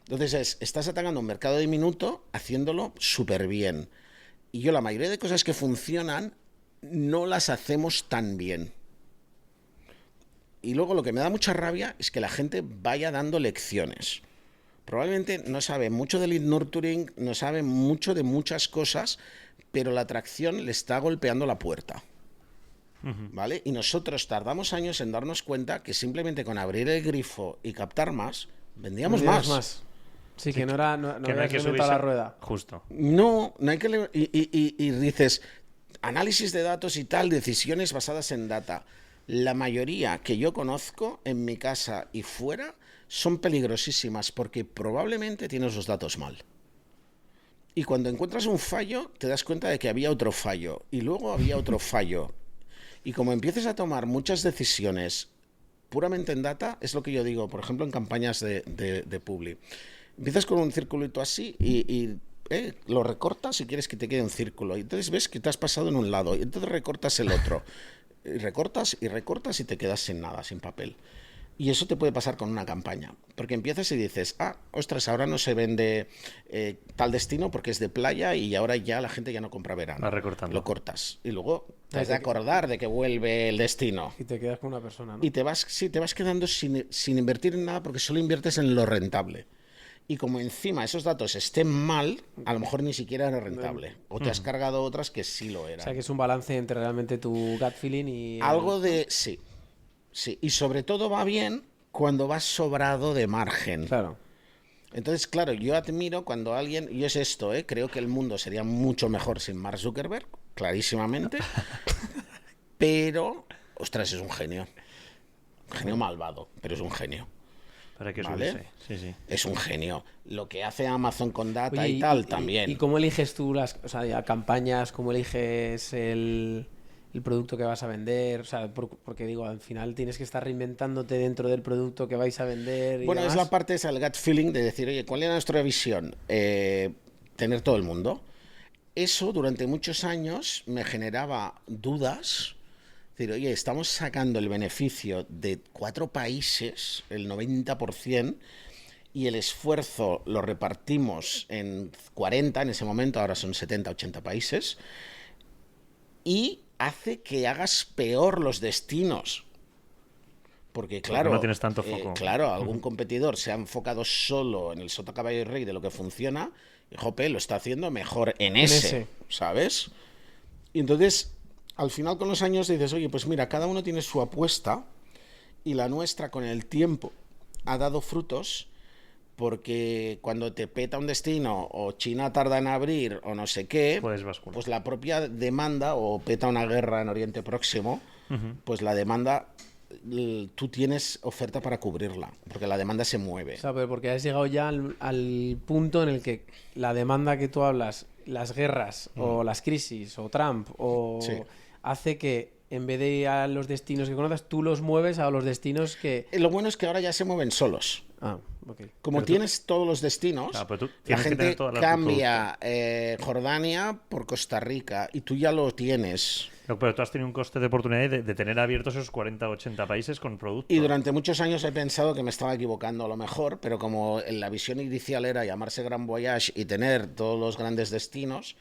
Entonces estás atacando un mercado diminuto haciéndolo súper bien. Y yo la mayoría de cosas que funcionan no las hacemos tan bien. Y luego lo que me da mucha rabia es que la gente vaya dando lecciones. Probablemente no sabe mucho de lead nurturing, no sabe mucho de muchas cosas, pero la atracción le está golpeando la puerta. ¿Vale? Y nosotros tardamos años en darnos cuenta que simplemente con abrir el grifo y captar más, vendíamos más. Sí, que no era no que no hay había que que meter a la subirse. rueda. Justo. No hay que... Y dices, análisis de datos y tal, decisiones basadas en data. La mayoría que yo conozco en mi casa y fuera son peligrosísimas porque probablemente tienes los datos mal. Y cuando encuentras un fallo, te das cuenta de que había otro fallo. Y luego había otro fallo. Y como empieces a tomar muchas decisiones puramente en data, es lo que yo digo, por ejemplo, en campañas de Publi. Empiezas con un circulito así y lo recortas y quieres que te quede un círculo. Y entonces ves que te has pasado en un lado y entonces recortas el otro. Y recortas y te quedas sin nada, sin papel. Y eso te puede pasar con una campaña, porque empiezas y dices, ostras, ahora no se vende tal destino porque es de playa y ahora ya la gente ya no compra verano. Vas recortando. Lo cortas y luego te has de acordar de que vuelve el destino. Y te quedas con una persona, ¿no? Y te vas quedando sin invertir en nada porque solo inviertes en lo rentable. Y como encima esos datos estén mal, a lo mejor ni siquiera era rentable. O te has cargado otras que sí lo eran. O sea, que es un balance entre realmente tu gut feeling y... Algo de... Sí. Sí. Y sobre todo va bien cuando vas sobrado de margen. Claro. Entonces, claro, yo admiro cuando alguien... Y es esto, creo que el mundo sería mucho mejor sin Mark Zuckerberg, clarísimamente. Pero, ostras, es un genio. Un genio malvado, pero es un genio. Para que ¿Vale? subirse. Sí, sí. Es un genio. Lo que hace Amazon con data Oye, y tal, también. ¿Y cómo eliges tú o sea, ya campañas? ¿Cómo eliges el producto que vas a vender? O sea, porque digo, al final tienes que estar reinventándote dentro del producto que vais a vender. Y Bueno, demás. es la parte, es el gut feeling de decir, oye, ¿cuál era nuestra visión? Tener todo el mundo. Eso durante muchos años me generaba dudas. decir, oye, estamos sacando el beneficio de 4 países, el 90%, y el esfuerzo lo repartimos en 40 en ese momento, ahora son 70, 80 países, y hace que hagas peor los destinos. Porque claro, no tienes tanto foco. Claro, algún competidor se ha enfocado solo en el sota, caballo y rey de lo que funciona, y jope, lo está haciendo mejor en ese, ¿sabes? Y entonces, al final con los años dices, oye, pues mira, cada uno tiene su apuesta, y la nuestra con el tiempo ha dado frutos, porque cuando te peta un destino o China tarda en abrir o no sé qué, puedes bascular. Pues la propia demanda, o peta una guerra en Oriente Próximo, pues la demanda, tú tienes oferta para cubrirla, porque la demanda se mueve. O sea, pero porque has llegado ya al punto en el que la demanda que tú hablas, las guerras o las crisis o Trump o hace que en vez de ir a los destinos que conoces, tú los mueves a los destinos que... Lo bueno es que ahora ya se mueven solos. Ah, ok. Como tienes todos los destinos, la gente cambia Jordania por Costa Rica y tú ya lo tienes. Pero tú has tenido un coste de oportunidad de tener abiertos esos 40 o 80 países con productos. Y durante muchos años he pensado que me estaba equivocando a lo mejor, pero como la visión inicial era llamarse Grand Voyage y tener todos los grandes destinos,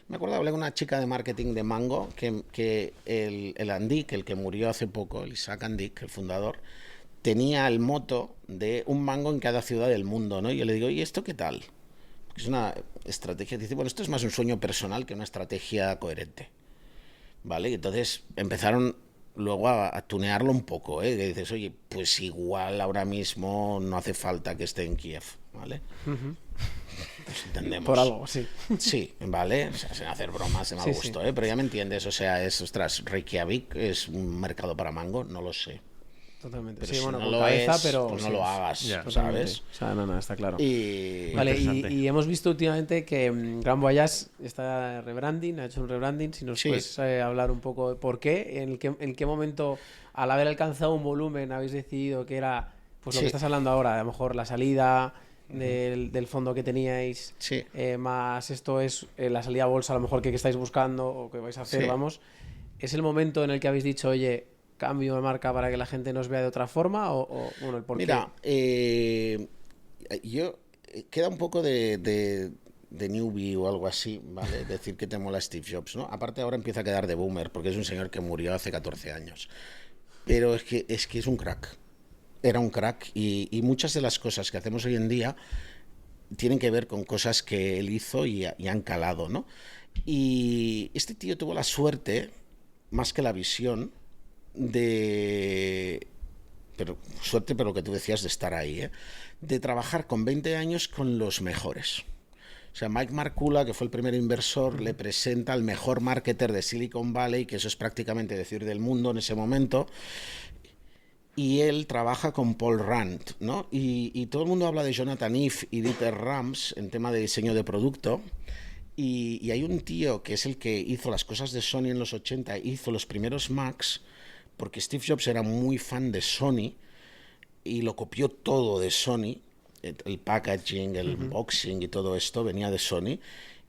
me acuerdo, hablé con una chica de marketing de Mango, que el Andic, el que murió hace poco, el Isaac Andic, el fundador, tenía el moto de un mango en cada ciudad del mundo, ¿no? Y yo le digo, ¿y esto qué tal? Es una estrategia. Dice, bueno, esto es más un sueño personal que una estrategia coherente. ¿Vale? Y entonces empezaron luego a tunearlo un poco, ¿eh? Que dices, oye, pues igual ahora mismo no hace falta que esté en Kiev, ¿vale? Pues entendemos. Por algo, sí. Sí, ¿vale? O sea, sin hacer bromas de mal gusto, ¿eh? Pero ya me entiendes, o sea, ostras, Reykjavik es un mercado para mango, no lo sé. Totalmente. Pero sí, si bueno, no con lo cabeza, es, pero pues no sí, lo hagas, ya, ¿sabes? O sea, no, está claro. Y... Vale, y hemos visto últimamente que Grand Voyage está rebranding, ha hecho un rebranding. Si nos puedes hablar un poco de por qué, en qué momento, al haber alcanzado un volumen, habéis decidido que era pues lo que estás hablando ahora, a lo mejor la salida del fondo que teníais, más esto es la salida a bolsa, a lo mejor que estáis buscando o que vais a hacer, vamos. ¿Es el momento en el que habéis dicho, oye, cambio de marca para que la gente nos vea de otra forma? O bueno, el por qué. Mira, yo queda un poco de newbie o algo así, ¿vale? Decir que te mola Steve Jobs, ¿no? Aparte ahora empieza a quedar de boomer, porque es un señor que murió hace 14 años. Pero es que es un crack. Era un crack y muchas de las cosas que hacemos hoy en día tienen que ver con cosas que él hizo y han calado, ¿no? Y este tío tuvo la suerte, más que la visión, pero lo que tú decías de estar ahí, de trabajar con 20 años con los mejores. O sea, Mike Markula, que fue el primer inversor, le presenta al mejor marketer de Silicon Valley, que eso es prácticamente decir del mundo en ese momento, y él trabaja con Paul Rand, ¿no? Y todo el mundo habla de Jonathan Ive y Dieter Rams en tema de diseño de producto. Y hay un tío que es el que hizo las cosas de Sony en los 80, hizo los primeros Macs, porque Steve Jobs era muy fan de Sony y lo copió todo de Sony, el packaging, el boxing y todo esto venía de Sony.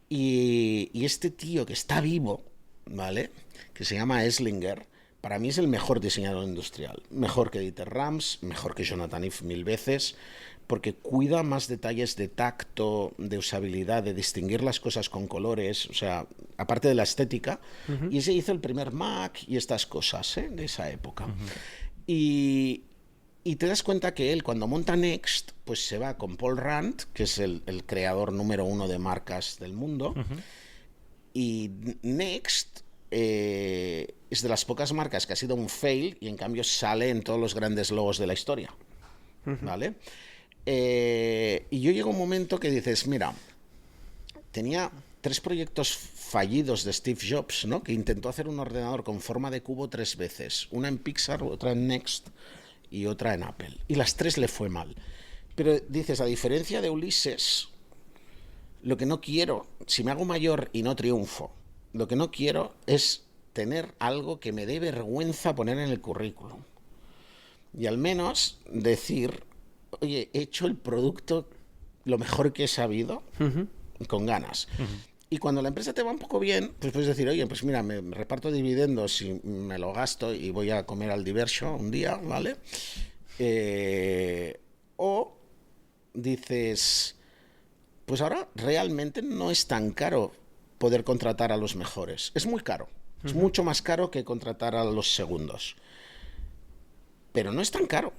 Y este tío que está vivo, ¿vale? Que se llama Eslinger, para mí es el mejor diseñador industrial, mejor que Dieter Rams, mejor que Jonathan Ive 1000 veces, porque cuida más detalles de tacto, de usabilidad, de distinguir las cosas con colores, o sea, aparte de la estética. Y ese hizo el primer Mac y estas cosas, de esa época. Y te das cuenta que él, cuando monta Next, pues se va con Paul Rand, que es el creador número 1 de marcas del mundo. Y Next es de las pocas marcas que ha sido un fail y en cambio sale en todos los grandes logos de la historia. ¿Vale? Y yo llego a un momento que dices, mira, tenía 3 proyectos fallidos de Steve Jobs, ¿no? Que intentó hacer un ordenador con forma de cubo 3 veces, una en Pixar, otra en Next y otra en Apple, y las 3 le fue mal. Pero dices, a diferencia de Ulises, lo que no quiero, si me hago mayor y no triunfo, lo que no quiero es tener algo que me dé vergüenza poner en el currículum, y al menos decir, oye, he hecho el producto lo mejor que he sabido, con ganas. Y cuando la empresa te va un poco bien, pues puedes decir, oye, pues mira, me reparto dividendos y me lo gasto y voy a comer al Diverso un día, ¿vale? O dices, pues ahora realmente no es tan caro poder contratar a los mejores. Es muy caro. Es mucho más caro que contratar a los segundos. Pero no es tan caro.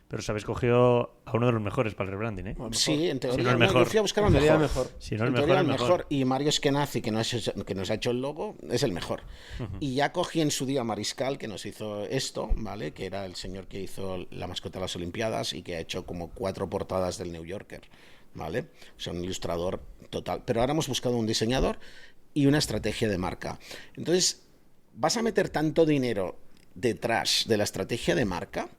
Pero os habéis cogido a uno de los mejores para el rebranding, ¿eh? Sí, en teoría. Si no el no, mejor. yo fui a buscar al Sería el mejor. mejor. Si no En el mejor, teoría el mejor. Y Mario Eskenazi, que nos ha hecho el logo, es el mejor. Y ya cogí en su día a Mariscal, que nos hizo esto, ¿vale? Que era el señor que hizo la mascota de las Olimpiadas y que ha hecho como 4 portadas del New Yorker, ¿vale? O sea, un ilustrador total. Pero ahora hemos buscado un diseñador y una estrategia de marca. Entonces, vas a meter tanto dinero detrás de la estrategia de marca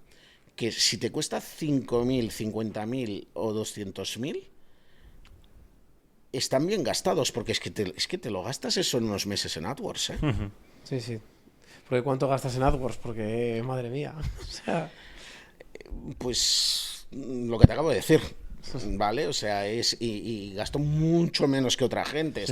que si te cuesta 5.000, 50.000 o 200.000, están bien gastados, porque es que te lo gastas eso en unos meses en AdWords, ¿eh? Sí, sí. Porque ¿cuánto gastas en AdWords? Porque, madre mía. O sea, Pues lo que te acabo de decir, ¿vale? O sea, y gasto mucho menos que otra gente.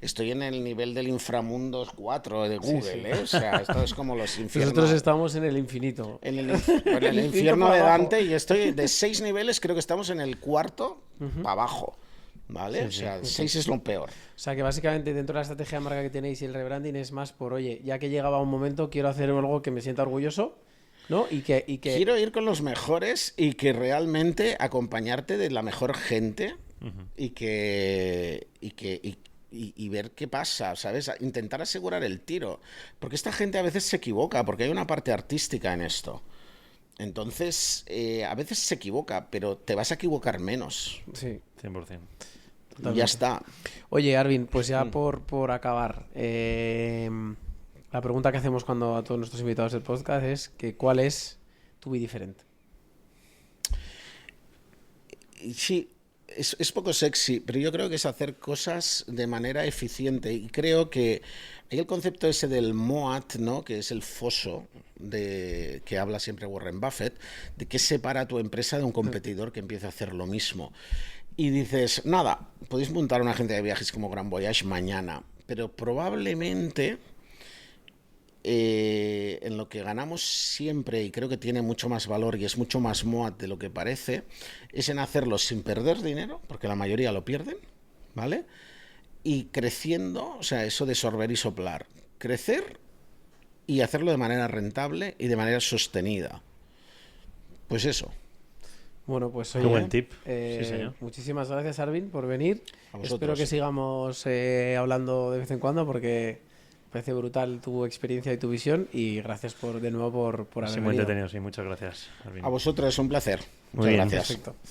Estoy en el nivel del inframundo 4 de Google, sí. ¿eh? O sea, esto es como los infiernos. nosotros estamos en el infinito. En el infierno de Dante, y estoy de 6 niveles, creo que estamos en el 4 para abajo, ¿vale? O sea, 6 es lo peor. O sea, que básicamente dentro de la estrategia de marca que tenéis y el rebranding es más por, oye, ya que llegaba un momento, quiero hacer algo que me sienta orgulloso, ¿no? Y que... Quiero ir con los mejores y que realmente acompañarte de la mejor gente y ver qué pasa, ¿sabes? Intentar asegurar el tiro. Porque esta gente a veces se equivoca, porque hay una parte artística en esto. Entonces, a veces se equivoca, pero te vas a equivocar menos. Sí. 100%. Y ya está. Oye, Arvin, pues ya por acabar, la pregunta que hacemos cuando a todos nuestros invitados del podcast es que ¿cuál es tu be diferente? Sí, es poco sexy, pero yo creo que es hacer cosas de manera eficiente. Y creo que hay el concepto ese del MOAT, ¿no? Que es el foso que habla siempre Warren Buffett, de que separa a tu empresa de un competidor que empieza a hacer lo mismo. Y dices, nada, podéis montar una agencia de viajes como Grand Voyage mañana, pero probablemente en lo que ganamos siempre, y creo que tiene mucho más valor y es mucho más MOAT de lo que parece, es en hacerlo sin perder dinero, porque la mayoría lo pierden, ¿vale? Y creciendo, o sea, eso de sorber y soplar, crecer y hacerlo de manera rentable y de manera sostenida. Pues eso. Bueno, pues Qué oye, buen tip. Sí, señor. muchísimas gracias, Arvin, por venir. A vosotros. Espero que sigamos hablando de vez en cuando porque me parece brutal tu experiencia y tu visión y gracias de nuevo por haber Sí, muy venido. entretenido, sí. Muchas gracias, Arvin. A vosotros, un placer. Muy bien. Muchas gracias. Perfecto.